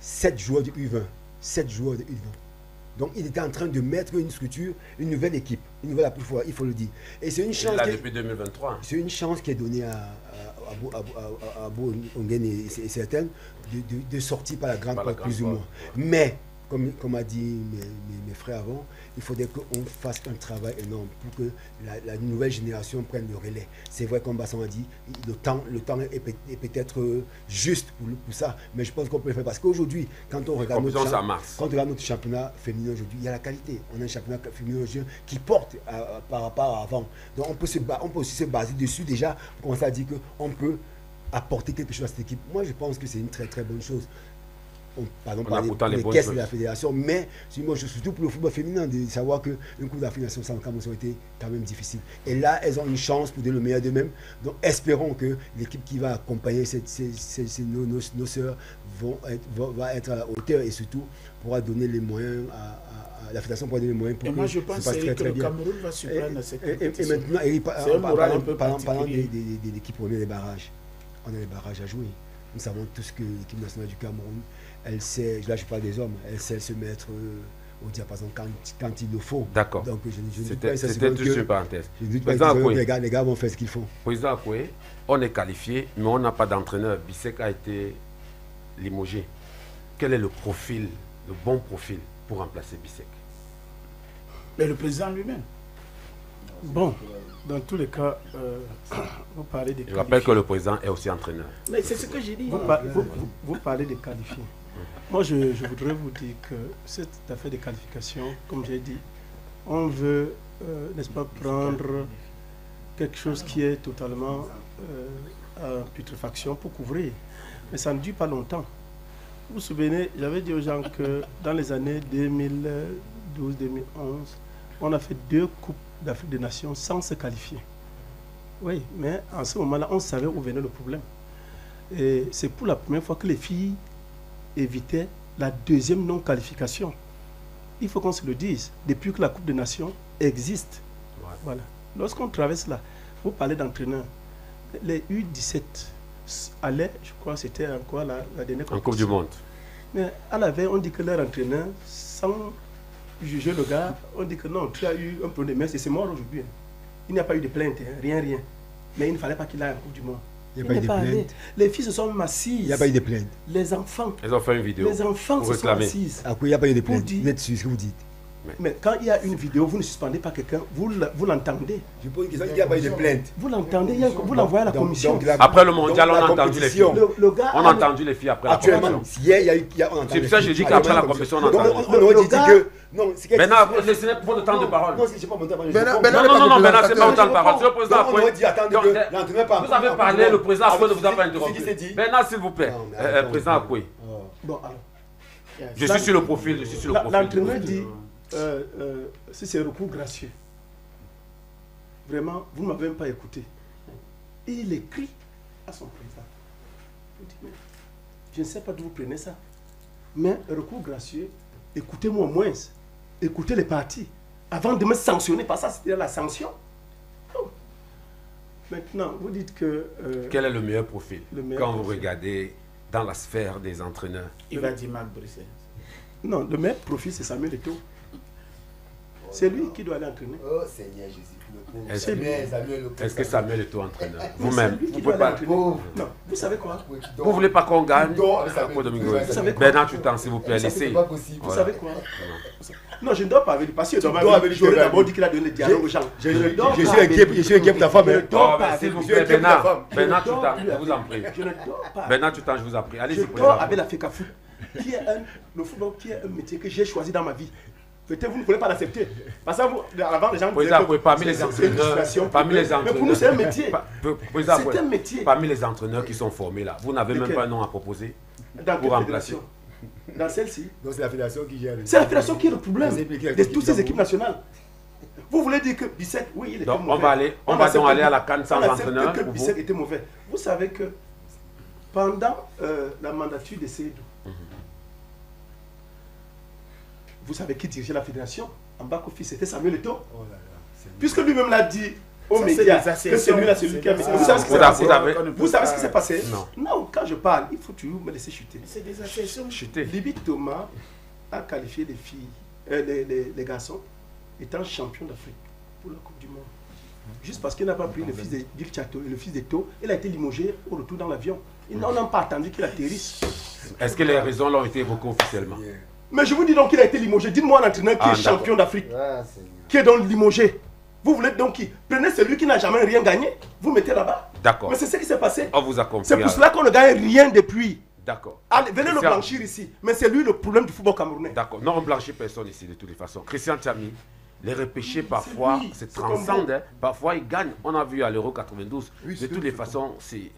[SPEAKER 3] 7 joueurs de U20. 7 joueurs de U20. Donc il était en train de mettre une structure, une nouvelle équipe, une nouvelle approche, il faut le dire. Et c'est une chance.
[SPEAKER 1] Là, depuis 2023.
[SPEAKER 3] C'est une chance qui est donnée à Abou Ongen et certaines de sortir par la grande porte, plus ou moins. Mais, comme a dit mes frères avant, il faudrait qu'on fasse un travail énorme pour que la nouvelle génération prenne le relais. C'est vrai, comme Bassan a dit, le temps est peut-être juste pour ça, mais je pense qu'on peut le faire. Parce qu'aujourd'hui, quand on regarde notre championnat féminin aujourd'hui, il y a la qualité. On a un championnat féminin aujourd'hui qui porte par rapport à avant. Donc on peut aussi se baser dessus déjà pour commencer à dire qu'on peut apporter quelque chose à cette équipe. Moi, je pense que c'est une très très bonne chose. Pardon, par les caisses de la fédération, mais c'est une bonne chose, surtout pour le football féminin, de savoir qu'une Coupe d'Afrique nationale sans Cameroun, ça a été quand même difficile. Et là, elles ont une chance pour donner le meilleur d'eux-mêmes. Donc, espérons que l'équipe qui va accompagner nos sœurs va être à la hauteur et surtout pourra donner les moyens à la fédération pourrait donner les moyens pour
[SPEAKER 5] et moi, je pense que le Cameroun va se prendre cette compétition.
[SPEAKER 3] Et maintenant, Eric, parlant de l'équipe première des barrages, on a des barrages à jouer. Nous savons tous que l'équipe nationale du Cameroun, elle sait, là je parle des hommes, elle sait se mettre au diapason quand il le faut.
[SPEAKER 1] D'accord.
[SPEAKER 3] Donc
[SPEAKER 1] c'était juste une parenthèse.
[SPEAKER 3] Je ne dis pas que les gars vont faire ce qu'il faut.
[SPEAKER 1] Président Akoué, on est qualifié, mais on n'a pas d'entraîneur. Bissek a été limogé. Quel est le profil, le bon profil pour remplacer Bissek?
[SPEAKER 5] Mais le président lui-même.
[SPEAKER 6] Bon, dans tous les cas, vous parlez des
[SPEAKER 1] Je rappelle que le président est aussi entraîneur.
[SPEAKER 5] Mais c'est ce que j'ai dit.
[SPEAKER 6] Vous parlez des qualifiés. Moi, je voudrais vous dire que cette affaire de qualification, comme j'ai dit, on veut, n'est-ce pas, prendre quelque chose qui est totalement en putréfaction pour couvrir. Mais ça ne dure pas longtemps. Vous vous souvenez, j'avais dit aux gens que dans les années 2012-2011, on a fait 2 Coupes d'Afrique des Nations sans se qualifier. Oui, mais en ce moment-là, on savait où venait le problème. Et c'est pour la première fois que les filles évitaient la 2e non-qualification. Il faut qu'on se le dise, depuis que la Coupe des Nations existe. Ouais. Voilà. Lorsqu'on traverse là, vous parlez d'entraîneurs. Les U17 allaient, je crois que c'était encore la dernière compétition.
[SPEAKER 1] En Coupe du Monde.
[SPEAKER 6] Mais à la veille, on dit que leur entraîneur, sans juger le gars, on dit que non, tu as eu un problème, mais c'est mort aujourd'hui. Il n'y a pas eu de plainte, hein, rien. Mais il ne fallait pas qu'il aille en Coupe du Monde.
[SPEAKER 3] Il n'y a pas eu de plainte.
[SPEAKER 6] Les filles se sont massises.
[SPEAKER 3] Il n'y a pas eu de plainte.
[SPEAKER 6] Les enfants.
[SPEAKER 1] Ils ont fait une vidéo.
[SPEAKER 6] Les enfants se sont massises.
[SPEAKER 3] À quoi il n'y a pas eu de plainte? Vous êtes sûr ce que vous dites?
[SPEAKER 6] Mais quand il y a une vidéo, vous ne suspendez pas quelqu'un, vous l'entendez.
[SPEAKER 3] Je pose une question, il n'y a pas eu de plainte.
[SPEAKER 6] Vous l'entendez, vous l'envoyez à la commission.
[SPEAKER 1] Après le mondial, on a entendu les filles. On a entendu les filles après la compétition. C'est pour ça que je dis qu'après la compétition, on a entendu.
[SPEAKER 3] On dit que...
[SPEAKER 1] Maintenant, laissez votre temps de parole.
[SPEAKER 3] Non, c'est pas mon temps de parole.
[SPEAKER 1] Non, Bernard, c'est pas votre temps de parole. C'est le président
[SPEAKER 3] Akoué.
[SPEAKER 1] Vous avez parlé, le président Akoué ne vous a pas interrompu. Bernard, s'il vous plaît. Président Akoué.
[SPEAKER 6] Bon, alors.
[SPEAKER 1] Je suis sur le profil.
[SPEAKER 6] L'entraîneur dit... si c'est un recours gracieux, vraiment, vous ne m'avez même pas écouté. Et il écrit à son président. Je ne sais pas d'où vous prenez ça, mais un recours gracieux, écoutez-moi au moins, écoutez les partis, avant de me sanctionner, pas ça, c'était la sanction. Oh. Maintenant, vous dites que...
[SPEAKER 1] quel est le meilleur profil quand vous regardez dans la sphère des entraîneurs?
[SPEAKER 5] Il va dire Marc Bruxelles.
[SPEAKER 6] Non, le meilleur profil, c'est Samuel Eto'o. C'est lui qui doit aller entraîner.
[SPEAKER 3] Oh Seigneur Jésus.
[SPEAKER 1] Est-ce que Samuel Eto'o entraîneur? Vous-même, vous pouvez pas.
[SPEAKER 6] Non, vous savez quoi?
[SPEAKER 1] Vous voulez pas qu'on gagne? Bernard Tutan, s'il vous plaît, laissez.
[SPEAKER 6] Vous savez quoi? Non, je ne dois pas avec lui. Parce que j'aurais d'abord dit qu'il a donné le dialogue aux gens.
[SPEAKER 3] Je suis inquiet pour ta femme.
[SPEAKER 1] S'il vous plaît, Bernard Tutan, je vous en prie. Bernard Tutan, je vous en prie. Allez-y.
[SPEAKER 6] Je dors avec la FECAFOOT, qui est le football, qui est un métier que j'ai choisi dans ma vie. Peut-être vous ne pouvez pas l'accepter. Parce que avant, les gens disaient que
[SPEAKER 1] parmi les entraîneurs,
[SPEAKER 6] mais pour nous, c'est un métier.
[SPEAKER 1] C'est un métier. Parmi les entraîneurs qui sont formés là, vous n'avez même pas un nom à proposer pour remplacer.
[SPEAKER 6] Dans celle-ci.
[SPEAKER 3] Donc c'est la fédération qui gère.
[SPEAKER 6] C'est la fédération qui est le problème de toutes ces équipes nationales. Vous voulez dire que Bissek, oui, il était mauvais.
[SPEAKER 1] On va donc aller à la CAN sans entraîneur.
[SPEAKER 6] Que Bissek était mauvais. Vous savez que pendant la mandature de Seydou, vous savez qui dirigeait la fédération? En back-office, c'était Samuel Eto'o. Puisque lui-même l'a dit aux médias que celui-là, c'est lui qui a mis. Vous savez ce qui s'est passé? Vous savez ce qui s'est passé? Non, quand je parle, il faut toujours me laisser chuter.
[SPEAKER 5] C'est des associations.
[SPEAKER 1] Chuter.
[SPEAKER 6] Libi Thomas a qualifié les filles, les garçons, étant champion d'Afrique pour la Coupe du Monde. Juste parce qu'il n'a pas pris le fils de Dirk Chateau et le fils d'Eto'o, il a été limogé au retour dans l'avion. On n'a pas attendu qu'il atterrisse.
[SPEAKER 1] Est-ce que les raisons l'ont été évoquées officiellement?
[SPEAKER 6] Mais je vous dis donc qu'il a été limogé. Dites-moi un entraîneur qui est champion d'Afrique, qui est donc limogé. Vous voulez donc qui? Prenez celui qui n'a jamais rien gagné, vous mettez là-bas.
[SPEAKER 1] D'accord.
[SPEAKER 6] Mais c'est ce qui s'est passé.
[SPEAKER 1] On vous a compris.
[SPEAKER 6] C'est pour cela qu'on ne gagne rien depuis.
[SPEAKER 1] D'accord.
[SPEAKER 6] Allez, venez le blanchir ici. Mais c'est lui le problème du football camerounais.
[SPEAKER 1] D'accord. Non, on ne blanchit personne ici de toutes les façons. Christian Tchami, les repêchés parfois, c'est transcende. Hein. Parfois, ils gagnent. On a vu à l'Euro 92. Oui, de toutes les façons,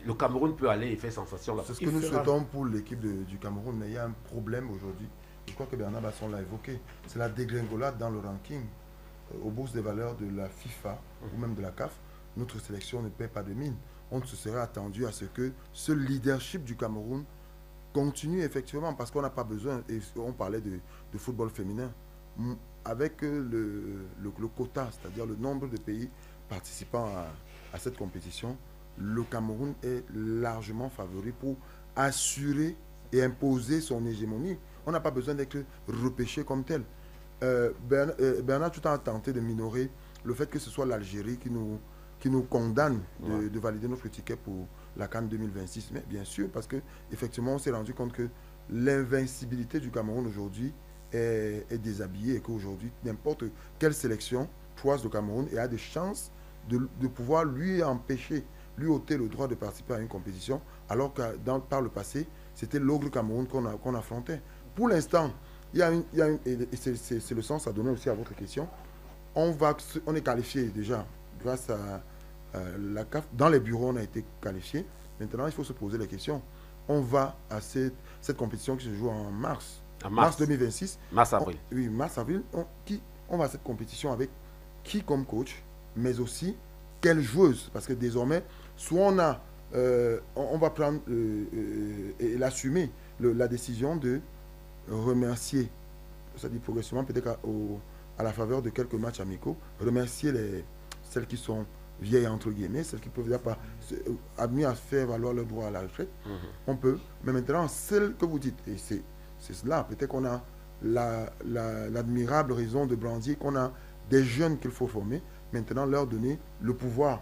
[SPEAKER 1] le Cameroun peut aller et faire sensation là.
[SPEAKER 2] C'est ce que nous souhaitons pour l'équipe du Cameroun. Mais il y a un problème aujourd'hui. Je crois que Bernard Basson l'a évoqué. C'est la dégringolade dans le ranking. Au bourse des valeurs de la FIFA ou même de la CAF, notre sélection ne paie pas de mine. On se serait attendu à ce que ce leadership du Cameroun continue effectivement parce qu'on n'a pas besoin, et on parlait de football féminin. avec le quota, c'est-à-dire le nombre de pays participants à cette compétition, le Cameroun est largement favori pour assurer et imposer son hégémonie. On n'a pas besoin d'être repêché comme tel. Bernard tout a tenté de minorer le fait que ce soit l'Algérie qui nous condamne de valider notre ticket pour la CAN 2026. Mais bien sûr, parce qu'effectivement, on s'est rendu compte que l'invincibilité du Cameroun aujourd'hui est déshabillée et qu'aujourd'hui, n'importe quelle sélection croise le Cameroun et a des chances de pouvoir lui empêcher, lui ôter le droit de participer à une compétition, alors que par le passé, c'était l'ogre Cameroun qu'on affrontait. Pour l'instant, et c'est le sens à donner aussi à votre question, on est qualifié déjà grâce à la CAF. Dans les bureaux, on a été qualifié. Maintenant, il faut se poser la question. On va à cette compétition qui se joue en mars. Mars 2026.
[SPEAKER 1] Mars-avril.
[SPEAKER 2] Oui, mars-avril. On va à cette compétition avec qui comme coach, mais aussi quelle joueuse. Parce que désormais, soit on va prendre et l'assumer, la décision de remercier, c'est-à-dire progressivement, peut-être à la faveur de quelques matchs amicaux, remercier celles qui sont vieilles, entre guillemets, celles qui peuvent pas admis à faire valoir leur droit à la retraite. On peut. Mais maintenant, celle que vous dites, et c'est cela, peut-être qu'on a l'admirable raison de brandir qu'on a des jeunes qu'il faut former, maintenant leur donner le pouvoir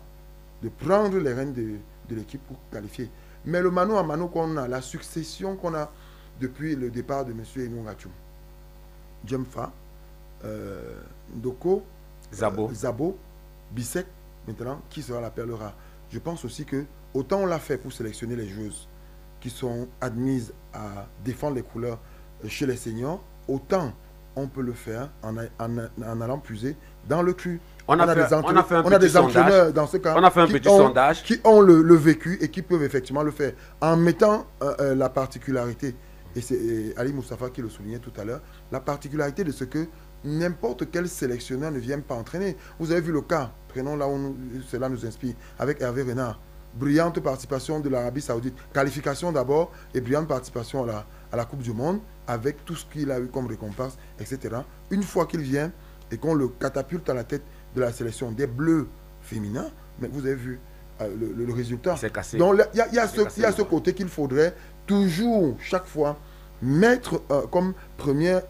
[SPEAKER 2] de prendre les rênes de l'équipe pour qualifier. Mais le mano à mano qu'on a, la succession qu'on a depuis le départ de M. Enongachu, Djemfa, Ndoko, Zabo, Bissek, maintenant, qui sera la perle rare. Je pense aussi que autant on l'a fait pour sélectionner les joueuses qui sont admises à défendre les couleurs chez les seniors, autant on peut le faire en allant puiser dans le cru. On a des entraîneurs dans ce cas qui ont le vécu et qui peuvent effectivement le faire en mettant la particularité, et c'est Ali Moustapha qui le soulignait tout à l'heure, la particularité de ce que n'importe quel sélectionneur ne vient pas entraîner. Vous avez vu le cas, prenons là où cela nous inspire, avec Hervé Renard. Brillante participation de l'Arabie Saoudite, qualification d'abord et brillante participation à la Coupe du Monde avec tout ce qu'il a eu comme récompense, etc. Une fois qu'il vient et qu'on le catapulte à la tête de la sélection des Bleus féminins, mais vous avez vu le résultat.
[SPEAKER 1] C'est cassé.
[SPEAKER 2] Donc il y a ce côté qu'il faudrait toujours, chaque fois, mettre comme premier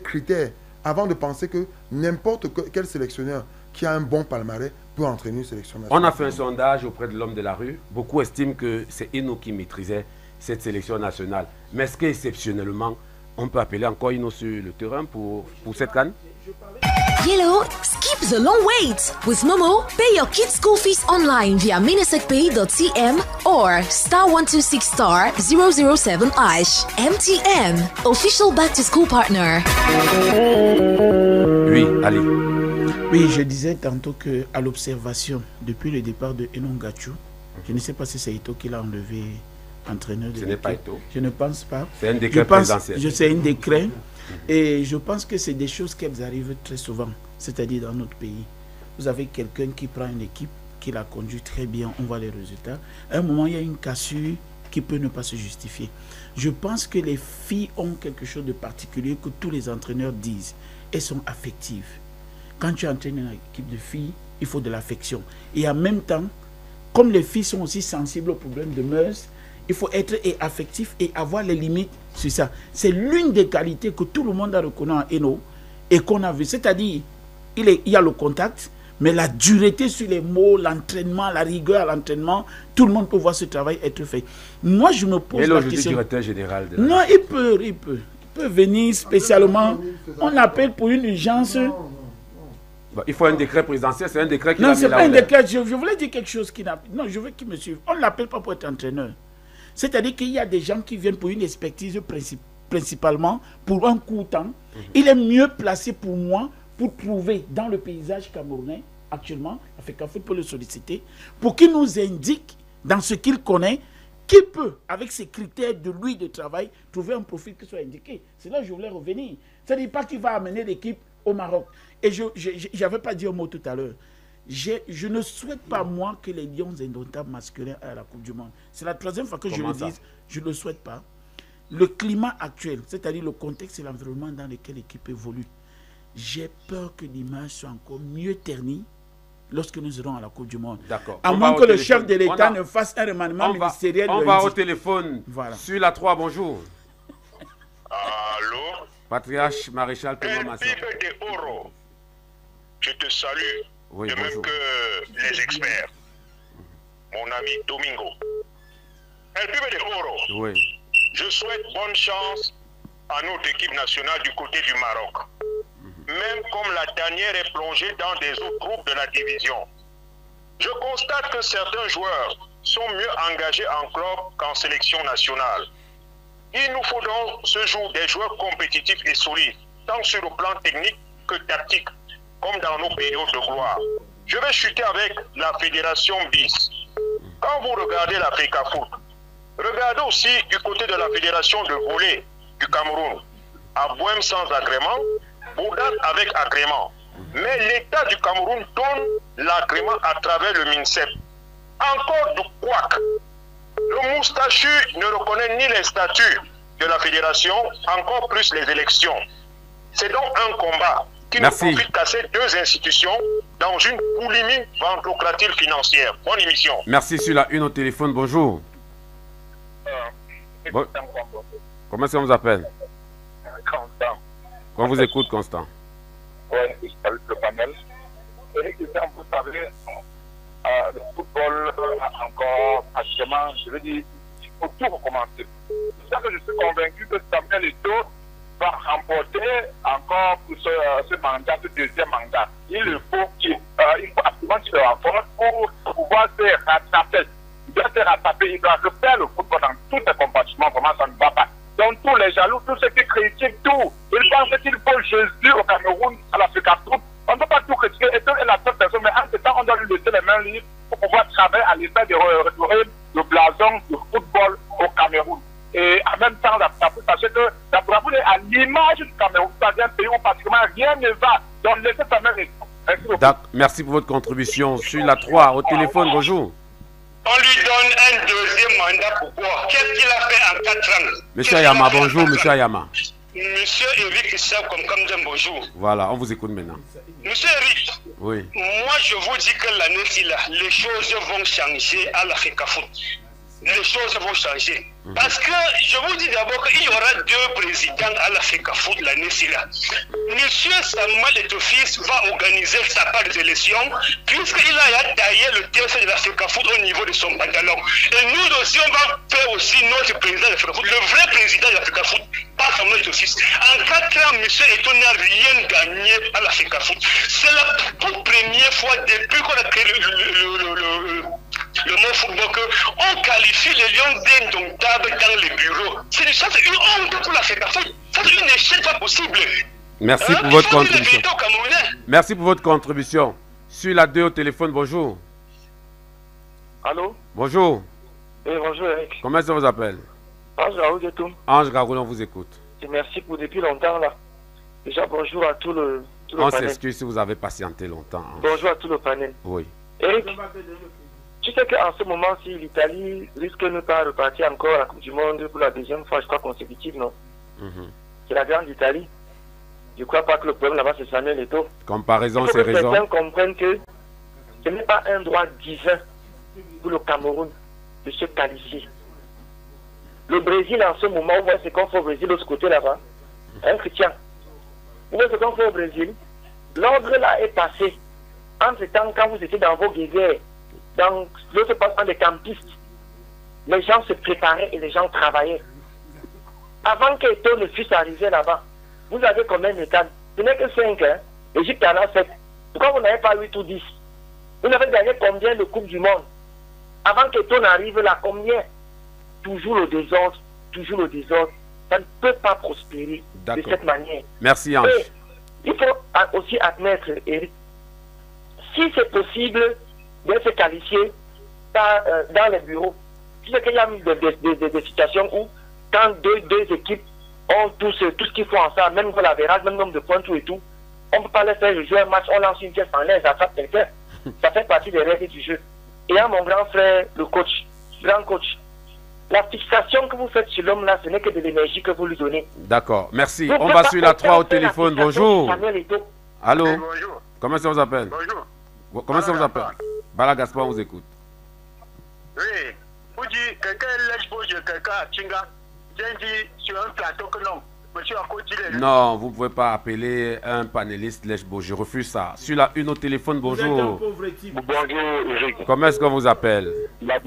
[SPEAKER 2] critère avant de penser que n'importe quel sélectionneur qui a un bon palmarès peut entraîner une sélection nationale.
[SPEAKER 1] On a fait un sondage auprès de l'homme de la rue. Beaucoup estiment que c'est Ino qui maîtrisait cette sélection nationale. Mais est-ce qu'exceptionnellement, on peut appeler encore Ino sur le terrain pour cette CAN?
[SPEAKER 8] Hello, skip the long wait. With Momo, pay your kids' school fees online via minisecpay.cm or *126*007#. MTN, official back-to-school partner.
[SPEAKER 1] Oui, Ali.
[SPEAKER 5] Oui, je disais tantôt qu'à l'observation, depuis le départ de Enongachu, je ne sais pas si c'est Ito qui l'a enlevé entraîneur de l'équipe.
[SPEAKER 1] Ce n'est pas Ito.
[SPEAKER 5] Je ne pense pas.
[SPEAKER 1] C'est un décret présidentiel.
[SPEAKER 5] C'est un décret. Et je pense que c'est des choses qui arrivent très souvent, c'est-à-dire dans notre pays. Vous avez quelqu'un qui prend une équipe, qui la conduit très bien, on voit les résultats. À un moment, il y a une cassure qui peut ne pas se justifier. Je pense que les filles ont quelque chose de particulier que tous les entraîneurs disent. Elles sont affectives. Quand tu entraînes une équipe de filles, il faut de l'affection. Et en même temps, comme les filles sont aussi sensibles aux problèmes de mœurs, il faut être affectif et avoir les limites sur ça. C'est l'une des qualités que tout le monde a reconnu en Eno et qu'on a vu. C'est-à-dire, il y a le contact, mais la dureté sur les mots, l'entraînement, la rigueur à l'entraînement, tout le monde peut voir ce travail être fait. Moi, je me pose la question.
[SPEAKER 1] Directeur général de
[SPEAKER 5] non, il peut venir spécialement. On l'appelle pour une urgence.
[SPEAKER 1] Bon, il faut un décret présidentiel, c'est un décret qui...
[SPEAKER 5] Non, ce n'est pas un décret. Je voulais dire quelque chose qui n'a... Non, je veux qu'il me suive. On ne l'appelle pas pour être entraîneur. C'est-à-dire qu'il y a des gens qui viennent pour une expertise principalement pour un court temps. Il est mieux placé pour moi pour trouver dans le paysage camerounais actuellement, Africa Foot peut le solliciter, pour qu'il nous indique dans ce qu'il connaît, qui peut, avec ses critères de lui de travail, trouver un profil qui soit indiqué. C'est là que je voulais revenir. C'est-à-dire pas qu'il va amener l'équipe au Maroc. Et je n'avais pas dit un mot tout à l'heure. Je ne souhaite pas, moi, que les Lions indomptables masculins aient à la Coupe du Monde. C'est la troisième fois que je le dis. Je ne le souhaite pas. Le climat actuel, c'est-à-dire le contexte et l'environnement dans lequel l'équipe évolue, j'ai peur que l'image soit encore mieux ternie lorsque nous serons à la Coupe du Monde.
[SPEAKER 1] D'accord.
[SPEAKER 5] À moins que le chef de l'État ne fasse un remaniement ministériel.
[SPEAKER 1] On va au téléphone. Voilà. Sur la 3, bonjour.
[SPEAKER 9] Allô?
[SPEAKER 1] Patriarche Maréchal Thomas Masson.
[SPEAKER 9] de Oro, je te salue,
[SPEAKER 1] oui,
[SPEAKER 9] de
[SPEAKER 1] bonjour.
[SPEAKER 9] même que les experts. Mon ami Domingo. El Pibe de Oro,
[SPEAKER 1] oui.
[SPEAKER 9] Je souhaite bonne chance à notre équipe nationale du côté du Maroc. Même comme la dernière est plongée dans des eaux troubles de la division. Je constate que certains joueurs sont mieux engagés en club qu'en sélection nationale. Il nous faut donc ce jour des joueurs compétitifs et solides, tant sur le plan technique que tactique, comme dans nos périodes de gloire. Je vais chuter avec la fédération BIS. Quand vous regardez l'Africa Foot, regardez aussi du côté de la fédération de volley du Cameroun. Abouem sans agrément, Boudat avec agrément. Mais l'État du Cameroun donne l'agrément à travers le MINSEP. Encore du couac. Le moustachu ne reconnaît ni les statuts de la fédération, encore plus les élections. C'est donc un combat qui ne profite qu'à ces deux institutions dans une boulimie ventrocratique financière. Bonne émission.
[SPEAKER 1] Merci. Sur la 1 au téléphone, bonjour. Bon. Comment est-ce qu'on vous appelle?
[SPEAKER 10] Constant.
[SPEAKER 1] On vous écoute, Constant.
[SPEAKER 10] Oui, je salue le panel. Et vous savez, le football a encore, actuellement, je veux dire, il faut tout recommencer. C'est ça que je suis convaincu que Samuel Eto'o va remporter encore pour ce mandat, ce deuxième mandat. Il faut absolument qu'il le rapporte pour pouvoir se rattraper. Il doit se rattraper, il doit refaire le football dans tous ses compartiments, comment ça ne va pas. Donc tous les jaloux, tous ceux qui critiquent tout, ils pensent qu'il faut Jésus au Cameroun, à l'Africa Foot. On ne peut pas tout critiquer, et est la seule personne, mais en ce temps, on doit lui laisser les mains libres pour pouvoir travailler à l'effet de restaurer le blason du football au Cameroun. Et en même temps, sachez que la Braboune est à l'image du Cameroun, c'est un pays où pratiquement rien ne va. Donc laissez sa main libre.
[SPEAKER 1] Merci pour votre contribution. Sur la 3, au téléphone, bonjour.
[SPEAKER 9] On lui donne un deuxième mandat, pourquoi? Qu'est-ce qu'il a fait en 4 ans?
[SPEAKER 1] Monsieur Ayama, bonjour, monsieur Ayama.
[SPEAKER 9] Monsieur Eric Issa comme bonjour.
[SPEAKER 1] Voilà, on vous écoute maintenant.
[SPEAKER 9] Monsieur Eric,
[SPEAKER 1] oui.
[SPEAKER 9] Moi je vous dis que l'année-ci, les choses vont changer à l'Africa Foot. Les choses vont changer. Parce que je vous dis d'abord qu'il y aura 2 présidents à l'Africa Foot l'année-ci. Monsieur Samuel Eto'o-Fils va organiser sa part des élections puisqu'il a taillé le terce de l'Africa Foot au niveau de son pantalon. Et nous aussi, on va faire aussi notre président de l'Africa Foot, le vrai président de l'Africa Foot, pas Samuel Eto'o-Fils. En 4 ans, monsieur Eto'o n'a rien gagné à l'Africa Foot. C'est la toute première fois depuis qu'on a créé le mot football qu'on qualifie les lions d'indomptables dans les bureaux. C'est une honte pour l'Africa Foot. C'est une échec pas possible.
[SPEAKER 1] Merci pour votre contribution. Merci pour votre contribution. Sur la 2 au téléphone, bonjour.
[SPEAKER 11] Allô?
[SPEAKER 1] Bonjour.
[SPEAKER 11] Oui, bonjour Eric.
[SPEAKER 1] Comment ça vous appelle?
[SPEAKER 11] Ange Raoul de tout.
[SPEAKER 1] Ange Raoul, on vous écoute.
[SPEAKER 11] Et merci pour depuis longtemps là. Déjà bonjour à tout le
[SPEAKER 1] on
[SPEAKER 11] panel.
[SPEAKER 1] s'excuse si vous avez patienté longtemps. Hein.
[SPEAKER 11] Bonjour à tout le panel.
[SPEAKER 1] Oui.
[SPEAKER 11] Eric, tu sais qu'en ce moment-ci, l'Italie risque de ne pas repartir encore à la Coupe du Monde pour la deuxième fois, je crois, consécutive, non? C'est la grande Italie. Je ne crois pas que le problème là-bas, c'est Samuel Eto'o.
[SPEAKER 1] Comparaison, c'est raison.
[SPEAKER 11] Certains comprennent que ce n'est pas un droit divin pour le Cameroun de se qualifier. Le Brésil, en ce moment, vous voyez ce qu'on fait au Brésil de ce côté là-bas. Un chrétien. Vous voyez ce qu'on fait au Brésil. L'ordre là est passé. Entre-temps, quand vous étiez dans vos guéguerres, dans l'autre passant des campistes, les gens se préparaient et les gens travaillaient. Avant qu'Eto'o ne puisse arriver là-bas, vous avez combien de temps? Ce n'est que 5, hein? L'Égypte en a 7. Pourquoi vous n'avez pas 8 ou 10? Vous avez gagné combien de Coupes du Monde? Avant qu'Eto'o n'arrive là, combien? Toujours le désordre, toujours le désordre. Ça ne peut pas prospérer de cette manière.
[SPEAKER 1] Merci, Ange.
[SPEAKER 11] Et il faut aussi admettre, Eric, si c'est possible de se qualifier dans les bureaux, tu sais qu'il y a des situations où, quand deux équipes ont tout ce qu'il faut en ça, même pour la verrage, même nombre de points, tout et tout, on ne peut pas les faire jouer un match, on lance une pièce en l'air, ça frappe quelqu'un. Ça fait partie des règles du jeu. Et à mon grand frère, le coach, grand coach, La fixation que vous faites sur l'homme là, ce n'est que de l'énergie que vous lui donnez.
[SPEAKER 1] D'accord, merci. On va sur la 3 au téléphone. Bonjour. Allô?
[SPEAKER 9] Bonjour.
[SPEAKER 1] Comment ça vous appelle?
[SPEAKER 9] Bonjour.
[SPEAKER 1] Comment ça vous appelle? Bala Gaspard, on vous écoute.
[SPEAKER 9] Oui. Vous dites, quelqu'un lèche beau, quelqu'un à Chinga. J'ai dit sur un plateau que non. Monsieur a continué.
[SPEAKER 1] Non, vous ne pouvez pas appeler un panéliste lèche-beau. Je refuse ça. Sur la 1 au téléphone, bonjour.
[SPEAKER 9] Bonjour, Eric.
[SPEAKER 1] Comment est-ce qu'on vous appelle?
[SPEAKER 9] La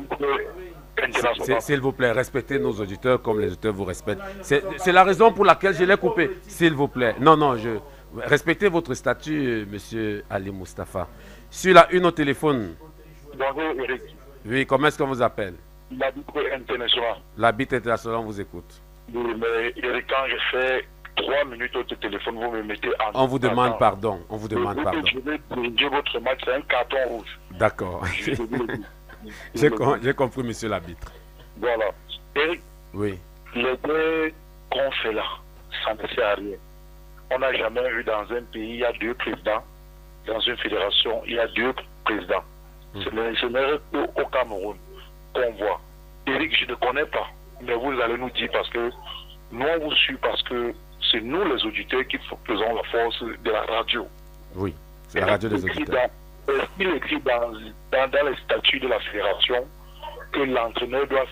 [SPEAKER 1] S'il vous plaît, respectez nos auditeurs comme les auditeurs vous respectent. C'est la raison pour laquelle je l'ai coupé. S'il vous plaît. Non, respectez votre statut, monsieur Ali Mustafa. Sur la 1 au téléphone.
[SPEAKER 9] Bonjour, Eric.
[SPEAKER 1] Oui, comment est-ce qu'on vous appelle?
[SPEAKER 9] L'habitude international.
[SPEAKER 1] L'habitude international, on vous écoute.
[SPEAKER 9] Oui, mais Eric, quand je fais 3 minutes au téléphone, vous me mettez en...
[SPEAKER 1] On vous demande pardon. On vous demande pardon.
[SPEAKER 9] Je vais diriger votre match, c'est un carton rouge.
[SPEAKER 1] D'accord. J'ai compris, monsieur l'arbitre.
[SPEAKER 9] Voilà. Eric,
[SPEAKER 1] oui.
[SPEAKER 9] Les deux qu'on fait là, ça ne sert à rien. On n'a jamais vu dans un pays, il y a 2 présidents. Dans une fédération, il y a 2 présidents. Ce n'est qu'au Cameroun qu'on voit. Eric, je ne connais pas. Mais vous allez nous dire parce que nous on vous suit parce que c'est nous les auditeurs qui faisons la force de la radio.
[SPEAKER 1] Oui, c'est la radio des auditeurs.
[SPEAKER 9] Il écrit dans les statuts de la fédération que l'entraîneur doit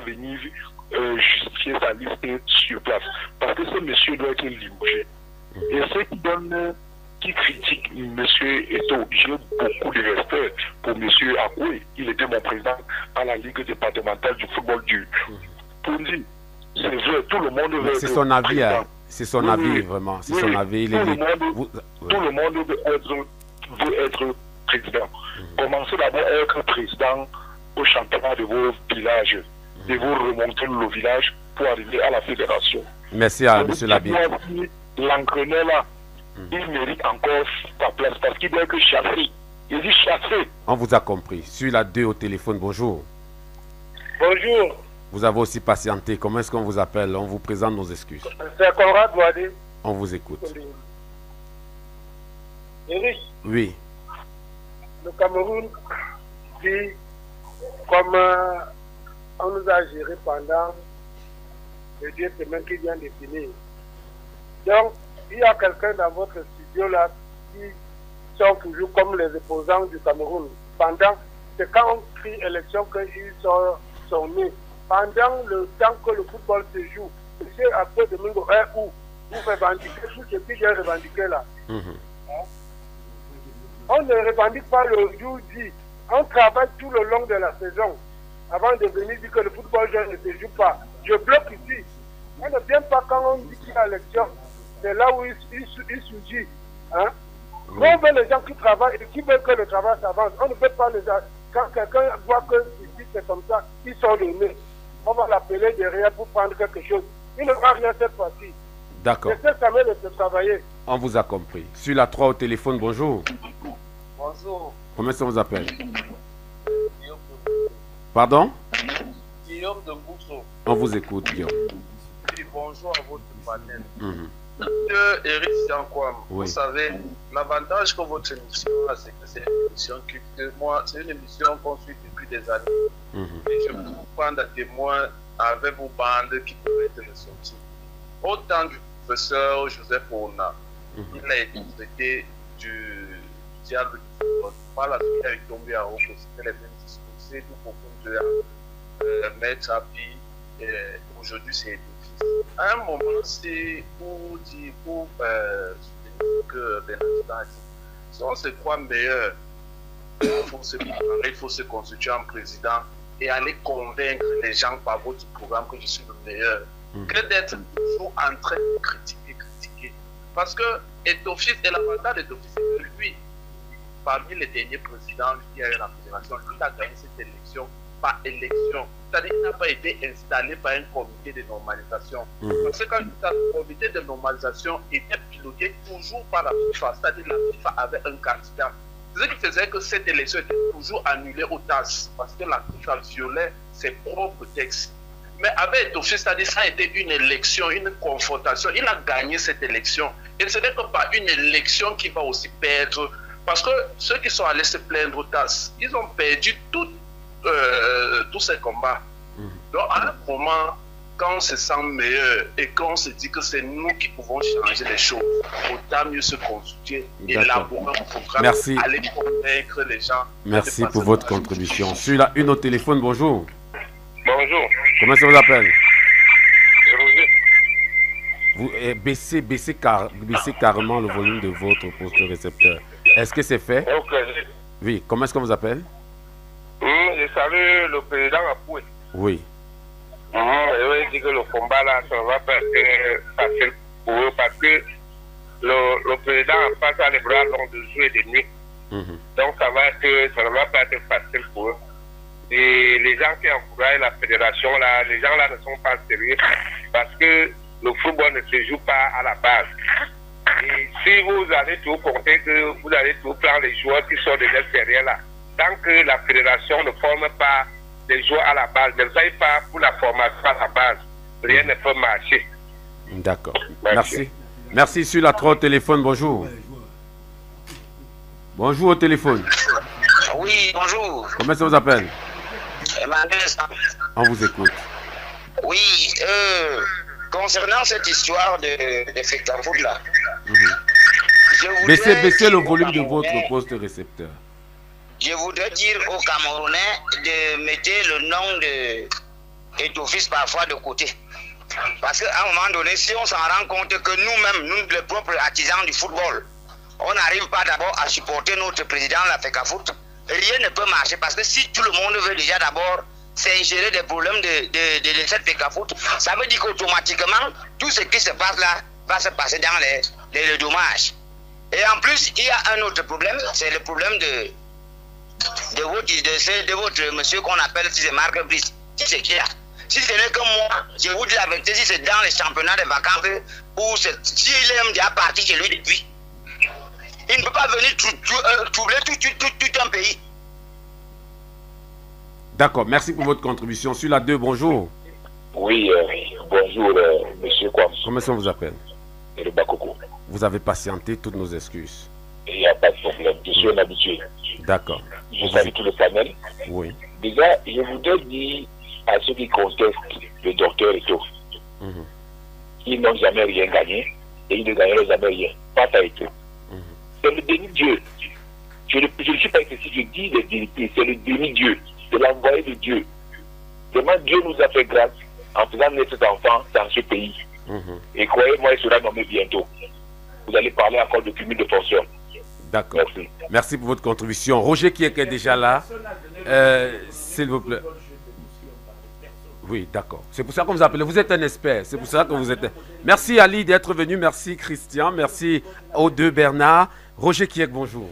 [SPEAKER 9] venir justifier sa liste sur place. Parce que ce monsieur doit être limogé. Et ceux qui critiquent M. Eto, j'ai beaucoup de respect pour M. Akoué. Il était mon président à la Ligue départementale du football du Pondi. C'est vrai, tout le monde veut être...
[SPEAKER 1] C'est son avis, hein. C'est son avis, vraiment. C'est son avis.
[SPEAKER 9] Tout le monde veut être président. Commencez d'abord à être président au championnat de vos villages. Et vous remontez le village pour arriver à la fédération.
[SPEAKER 1] Merci à M. Labi.
[SPEAKER 9] L'entraîneur là, il mérite encore sa place parce qu'il doit être chassé. Il dit chassé.
[SPEAKER 1] On vous a compris. Sur la 2 au téléphone, bonjour.
[SPEAKER 12] Bonjour.
[SPEAKER 1] Vous avez aussi patienté. Comment est-ce qu'on vous appelle? On vous présente nos excuses.
[SPEAKER 12] C'est Conrad Boadé.
[SPEAKER 1] On vous écoute.
[SPEAKER 12] Eric.
[SPEAKER 1] Oui.
[SPEAKER 12] Le Cameroun dit comme on nous a géré pendant les 2 semaines qui viennent de finir. Donc, il y a quelqu'un dans votre studio là qui sont toujours comme les opposants du Cameroun. C'est quand on crie élection qu'ils sont nés. Pendant le temps que le football se joue, M. Après Domingo est où vous revendiquez tout ce que j'ai revendiqué là. On ne revendique pas le jour dit. On travaille tout le long de la saison avant de venir dire que le football ne se joue pas. Je bloque ici. On ne vient pas quand on dit qu'il y a élection. C'est là où il surgit. Hein? On veut les gens qui travaillent et qui veulent que le travail s'avance. On ne veut pas les gens. Quand quelqu'un voit que ici c'est comme ça, ils sont le nez. On va l'appeler derrière pour prendre quelque chose. Il ne fera rien cette fois-ci.
[SPEAKER 1] D'accord.
[SPEAKER 12] C'est ça de se travailler.
[SPEAKER 1] On vous a compris. Sur la 3 au téléphone, bonjour.
[SPEAKER 12] Bonjour.
[SPEAKER 1] Comment ça vous appelle? Pardon?
[SPEAKER 12] Guillaume de Bousseau.
[SPEAKER 1] On vous écoute, Guillaume.
[SPEAKER 12] Oui, bonjour à votre panel. Monsieur Eric Siankwam, vous savez, l'avantage que votre émission a, c'est que c'est une émission c'est une émission qu'on suit depuis des années. Et je peux vous prendre à témoin avec vos bandes qui peuvent être ressorties. Au temps du professeur Joseph Ona, il a été traité du diable du football. Par la suite, il est tombé à haut, c'était les mêmes discours. C'est tout pour de mettre à pied. Aujourd'hui, c'est à un moment, c'est pour dire, que si on se croit meilleur, il faut se préparer, il faut se constituer en président et aller convaincre les gens par votre programme que je suis le meilleur, que d'être toujours en train de critiquer. Parce que Etofis, et l'avantage d'Etofis, c'est que lui, parmi les derniers présidents qui a eu la fédération, lui a gagné cette élection par élection. C'est-à-dire qu'il n'a pas été installé par un comité de normalisation. Parce que quand le comité de normalisation était piloté toujours par la FIFA, c'est-à-dire la FIFA avait un candidat. Ce qui faisait que cette élection était toujours annulée au TAS, parce que la FIFA violait ses propres textes. Mais avec Etofis, c'est-à-dire ça a été une élection, une confrontation. Il a gagné cette élection. Et ce n'est que pas une élection qui va aussi perdre. Parce que ceux qui sont allés se plaindre au TAS, ils ont perdu tous ces combats. Donc, à un moment, quand on se sent meilleur et quand on se dit que c'est nous qui pouvons changer les choses, autant mieux se consulter, élaborer un programme, aller convaincre les gens.
[SPEAKER 1] Merci pour votre contribution. Celui-là, une au téléphone, bonjour.
[SPEAKER 10] Bonjour.
[SPEAKER 1] Comment ça vous appelle?
[SPEAKER 10] Roger.
[SPEAKER 1] Vous baissez carrément le volume de votre poste récepteur. Est-ce que c'est fait? Oui. Comment est-ce qu'on vous appelle?
[SPEAKER 10] Je salue le président Apoué.
[SPEAKER 1] Oui.
[SPEAKER 10] Je veux dire que le combat là, ça va pas être facile pour eux parce que le président a pas ça les bras longs de jour et de nuit. Donc ça ne va pas être facile pour eux. Et les gens qui encouragent la fédération là, les gens là ne sont pas sérieux parce que le football ne se joue pas à la base. Et si vous allez tout compter que vous allez tout prendre les joueurs qui sont de l'extérieur là, tant que la fédération ne forme pas les joueurs à la base, ne veille pas pour la formation à la base, rien ne peut marcher.
[SPEAKER 1] D'accord. Merci. Merci sur la 3 au téléphone, bonjour. Bonjour au téléphone.
[SPEAKER 13] Oui, bonjour.
[SPEAKER 1] Comment ça vous appelle?
[SPEAKER 13] Emmanuel.
[SPEAKER 1] On vous écoute.
[SPEAKER 13] Oui, concernant cette histoire de FECAFOOT là,
[SPEAKER 1] baissez le volume de votre poste récepteur.
[SPEAKER 13] Je voudrais dire aux Camerounais de mettre le nom de d'office parfois de côté. Parce qu'à un moment donné, si on s'en rend compte que nous-mêmes, nous les propres artisans du football, on n'arrive pas d'abord à supporter notre président, la FECAFOOT, rien ne peut marcher. Parce que si tout le monde veut déjà d'abord s'ingérer des problèmes de cette FECAFOOT, ça veut dire qu'automatiquement, tout ce qui se passe là va se passer dans les dommages. Et en plus, il y a un autre problème, c'est le problème de votre monsieur qu'on appelle si c'est Marc Brice. Si c'est qui là? Si ce n'est que moi, je vous dis la vérité, si c'est dans les championnats de vacances, ou s'il est déjà parti chez lui depuis, il ne peut pas venir troubler tout un pays.
[SPEAKER 1] D'accord, merci pour votre contribution. Sur la 2, bonjour.
[SPEAKER 14] Oui, bonjour, monsieur Kwam.
[SPEAKER 1] Comment ça vous appelle?
[SPEAKER 14] Le Bakoko.
[SPEAKER 1] Vous avez patienté, toutes nos excuses.
[SPEAKER 14] Il n'y a pas de problème, je suis un habitué.
[SPEAKER 1] D'accord.
[SPEAKER 14] Je salue tout le panel.
[SPEAKER 1] Oui.
[SPEAKER 14] Déjà, je voudrais dire à ceux qui contestent le docteur et tout, ils n'ont jamais rien gagné et ils ne gagneront jamais rien. Pas ça et tout. C'est le demi-dieu. Je ne suis pas excessif, je dis les vérités. C'est le demi-dieu. C'est l'envoyé de Dieu. Vraiment, Dieu nous a fait grâce en faisant naître cet enfant dans ce pays. Et croyez-moi, il sera nommé bientôt. Vous allez parler encore de cumul de fonctions.
[SPEAKER 1] D'accord. Merci. Merci pour votre contribution. Roger qui est déjà là, s'il vous plaît. Oui, d'accord. C'est pour ça qu'on vous appelle. Vous êtes un expert. C'est pour ça que vous êtes... Merci Ali d'être venu. Merci Christian. Merci aux deux Bernard. Roger Kiek, bonjour.